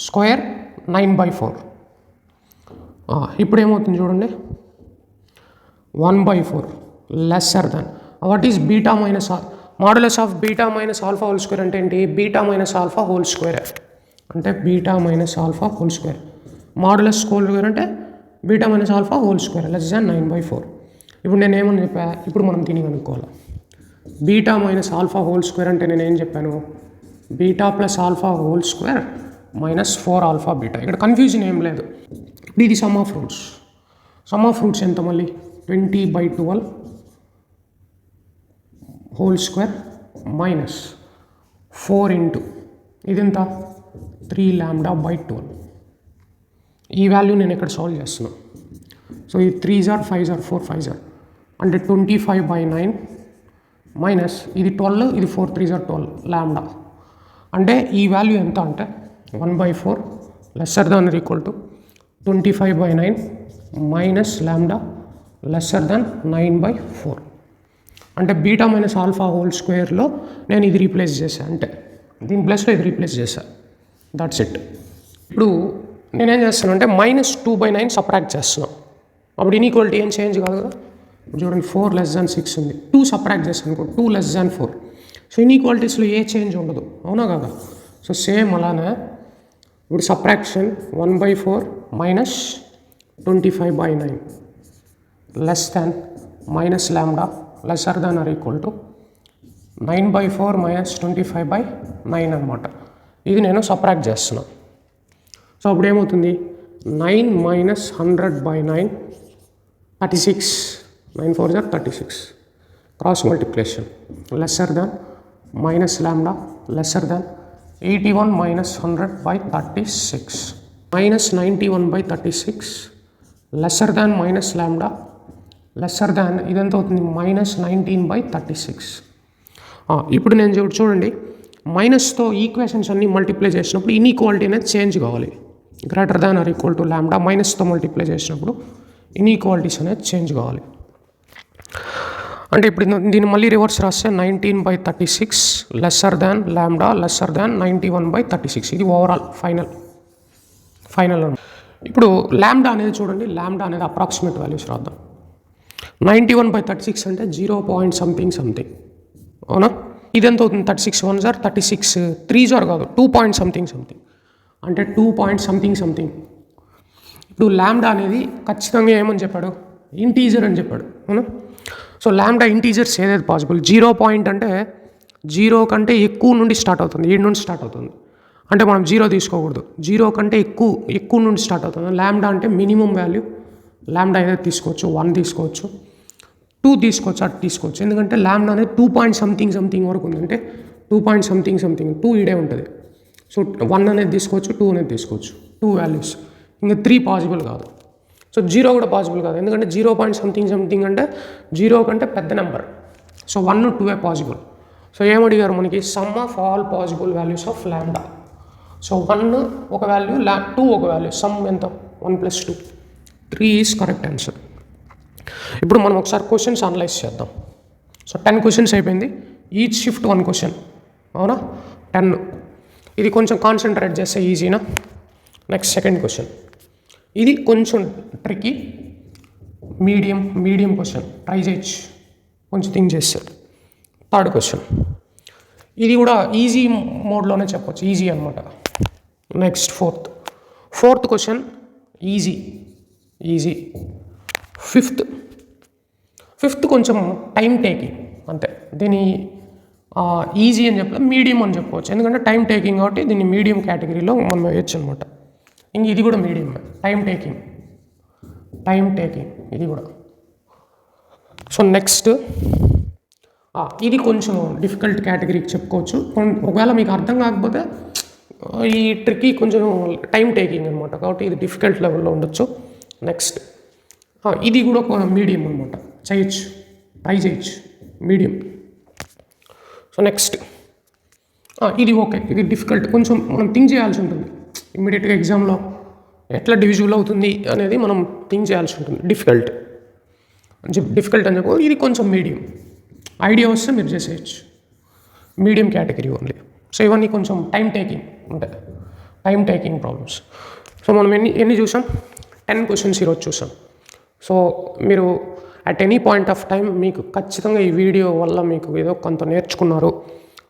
[SPEAKER 1] స్క్వేర్ 9/4. ఇప్పుడు ఏమవుతుంది చూడండి, 1/4 lesser than what is beta modulus of beta minus alpha whole square అంటే ఏంటి? Beta minus alpha whole square అంటే beta minus alpha whole square. Modulus whole square అంటే beta minus alpha whole square less than 9/4. ఇప్పుడు నేను ఏమని చెప్పా? ఇప్పుడు మనం దీన్ని కనుక్కోవాలి. Beta minus alpha whole square అంటే నేను ఏం చెప్పాను? Beta plus alpha whole square minus 4 alpha beta. ఇక్కడ కన్ఫ్యూజన్ ఏం లేదు. ఇప్పుడు ఇది some of roots. Sum of roots ఎంత మళ్ళీ? 20/12 హోల్ స్క్వేర్ మైనస్ 4 ఇంటూ ఇదెంత? 3 λ/12. ఈ వాల్యూ నేను ఇక్కడ సాల్వ్ చేస్తున్నాను. సో ఈ 3s are 5s are 4 5s are అంటే 25/9 మైనస్ ఇది 12, ఇది 4 3s are 12 లాండా. అంటే ఈ వాల్యూ ఎంత అంటే 1/4 lesser than or equal to 25/9 minus lambda lesser than 9/4. అంటే బీటా మైనస్ ఆల్ఫా హోల్ స్క్వేర్లో నేను ఇది రీప్లేస్ చేశాను. అంటే దీని ప్లస్లో ఇది రీప్లేస్ చేశాను. That's it. ఇప్పుడు నేనేం చేస్తాను అంటే -2/9 సబ్ట్రాక్ట్ చేస్తున్నాను. అప్పుడు ఇన్ఈక్వాలిటీ ఏం చేంజ్ కాదు కదా. చూడండి 4 less than 6 ఉంది. 2 సబ్ట్రాక్ట్ చేస్తాను అనుకో 2 less than 4. సో ఇన్ఈక్వాలిటీస్లో ఏ చేంజ్ ఉండదు, అవునా కదా. సో సేమ్ అలానే ఇప్పుడు subtraction 1/4 minus 25/9 less than minus lambda lesser than or equal to 9/4 minus 25/9 అనమాట. ఇది నేను సబ్ట్రాక్ట్ చేస్తున్నాను. సో అప్పుడు ఏమవుతుంది? 9 minus 100/9 36. 9 4s are 36. Cross multiplication lesser than minus lambda lesser than 81 minus 100/36 minus 91/36 lesser than minus lambda lesser than ఇదంతా అవుతుంది minus 19/36. ఇప్పుడు నేను చూడండి మైనస్తో ఈక్వేషన్స్ అన్నీ మల్టిప్లై చేసినప్పుడు ఇన్ఈక్వాలిటీ అనేది చేంజ్ కావాలి. Greater than or equal to lambda మైనస్తో మల్టిప్లై చేసినప్పుడు ఇన్ఈక్వాలిటీస్ అనేది చేంజ్ కావాలి. అంటే ఇప్పుడు దీన్ని మళ్ళీ రివర్స్ రాస్తే 19/36 లెస్సర్ దాన్ లాండా లెస్సర్ దాన్ 91/36. ఇది ఓవరాల్ ఫైనల్. ఇప్పుడు లాండా అనేది చూడండి, లాండా అనేది అప్రాక్సిమేట్ వాల్యూస్ రాద్దాం. 91/36 అంటే 0. something అవునా. ఇదెంత అవుతుంది? 36 1s are 36 3s are కాదు 2. something అంటే 2. something. ఇప్పుడు లాండా అనేది ఖచ్చితంగా ఏమని చెప్పాడు? ఇంటీజర్ అని చెప్పాడు, అవునా. సో లాండా ఇంటీజర్స్ ఏదైతే పాసిబుల్ 0 అంటే 0 కంటే ఎక్కువ నుండి స్టార్ట్ అవుతుంది, 7 నుండి స్టార్ట్ అవుతుంది. అంటే మనం 0 తీసుకోకూడదు, 0 కంటే ఎక్కువ నుండి స్టార్ట్ అవుతుంది. లాండా అంటే మినిమం వాల్యూ. లాండా ఏదైతే తీసుకోవచ్చు, 1 తీసుకోవచ్చు, 2 తీసుకోవచ్చు, అటు తీసుకోవచ్చు. ఎందుకంటే లాండా అనేది 2. something వరకు ఉంది. అంటే 2. something 2 ఈడే ఉంటుంది. సో 1 అనేది తీసుకోవచ్చు, 2 అనేది తీసుకోవచ్చు, 2 వాల్యూస్. ఇంకా 3 పాసిబుల్ కాదు. సో 0 కూడా పాసిబుల్ కాదు, ఎందుకంటే 0. something అంటే 0 కంటే పెద్ద నెంబర్. So 1 2 possible. సో ఏమడిగారు మనకి? Sum of all possible values of lambda. So 1 ఒక వాల్యూ, 2 ఒక వాల్యూ, సమ్ ఎంత? 1 + 2 3 ఈజ్ కరెక్ట్ ఆన్సర్. ఇప్పుడు మనం ఒకసారి క్వశ్చన్స్ అనలైజ్ చేద్దాం. సో 10 క్వశ్చన్స్ అయిపోయింది. ఈచ్ షిఫ్ట్ 1 క్వశ్చన్, అవునా. 10. ఇది కొంచెం కాన్సన్ట్రేట్ చేస్తే ఈజీనా. నెక్స్ట్ సెకండ్ క్వశ్చన్, ఇది కొంచెం ట్రిక్కీ, మీడియం క్వశ్చన్, ట్రై చేయొచ్చు, కొంచెం థింక్ చేస్తారు. థర్డ్ క్వశ్చన్, ఇది కూడా ఈజీ మోడ్లోనే చెప్పొచ్చు, ఈజీ అనమాట. Next fourth question easy. Fifth కొంచెం టైం టేకింగ్ అంతే. దీని ఈజీ అని చెప్పలేదు, మీడియం అని చెప్పుకోవచ్చు. ఎందుకంటే టైం టేకింగ్ కాబట్టి దీన్ని మీడియం కేటగిరీలో మనం వేయచ్చు అనమాట. ఇంక ఇది కూడా మీడియం, టైం టేకింగ్ ఇది కూడా. సో నెక్స్ట్ ఇది కొంచెం డిఫికల్ట్ కేటగిరీకి చెప్పుకోవచ్చు. ఒకవేళ మీకు అర్థం కాకపోతే ఈ ట్రిక్కీ కొంచెం టైం టేకింగ్ అనమాట, కాబట్టి ఇది డిఫికల్ట్ లెవెల్లో ఉండొచ్చు. నెక్స్ట్ ఇది కూడా మీడియం అనమాట, చేయొచ్చు, ట్రై చేయొచ్చు, మీడియం. సో నెక్స్ట్ ఇది ఓకే, ఇది డిఫికల్ట్, కొంచెం మనం థింక్ చేయాల్సి ఉంటుంది. ఇమ్మీడియట్గా ఎగ్జామ్లో ఎట్లా డివిజిబుల్ అవుతుంది అనేది మనం థింక్ చేయాల్సి ఉంటుంది. డిఫికల్ట్ అని చెప్పి ఇది కొంచెం మీడియం, ఐడియా వస్తే మీరు చేసేయచ్చు. Medium category only. సో ఇవన్నీ కొంచెం టైం టేకింగ్ ఉంటాయి, టైం టేకింగ్ ప్రాబ్లమ్స్. సో మనం ఎన్ని చూసాం? 10 క్వశ్చన్స్ ఈరోజు చూసాం. సో మీరు at any point of time మీకు ఖచ్చితంగా ఈ వీడియో వల్ల మీకు ఏదో కొంత నేర్చుకున్నారు,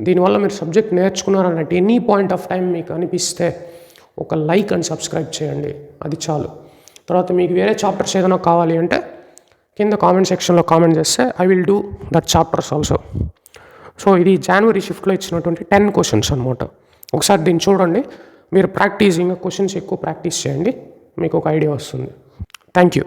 [SPEAKER 1] దీనివల్ల మీరు సబ్జెక్ట్ నేర్చుకున్నారు at any point of time మీకు అనిపిస్తే ఒక లైక్ అండ్ సబ్స్క్రైబ్ చేయండి, అది చాలు. తర్వాత మీకు వేరే చాప్టర్స్ ఏదైనా కావాలి అంటే కింద కామెంట్ సెక్షన్లో కామెంట్ చేస్తే I will do that chapters also. So ఇది జనవరి షిఫ్ట్లో ఇచ్చినటువంటి 10 క్వశ్చన్స్ అనమాట. ఒకసారి దీన్ని చూడండి, మీరు ప్రాక్టీస్ ఇంకా క్వశ్చన్స్ ఎక్కువ ప్రాక్టీస్ చేయండి, మీకు ఒక ఐడియా వస్తుంది. Thank you.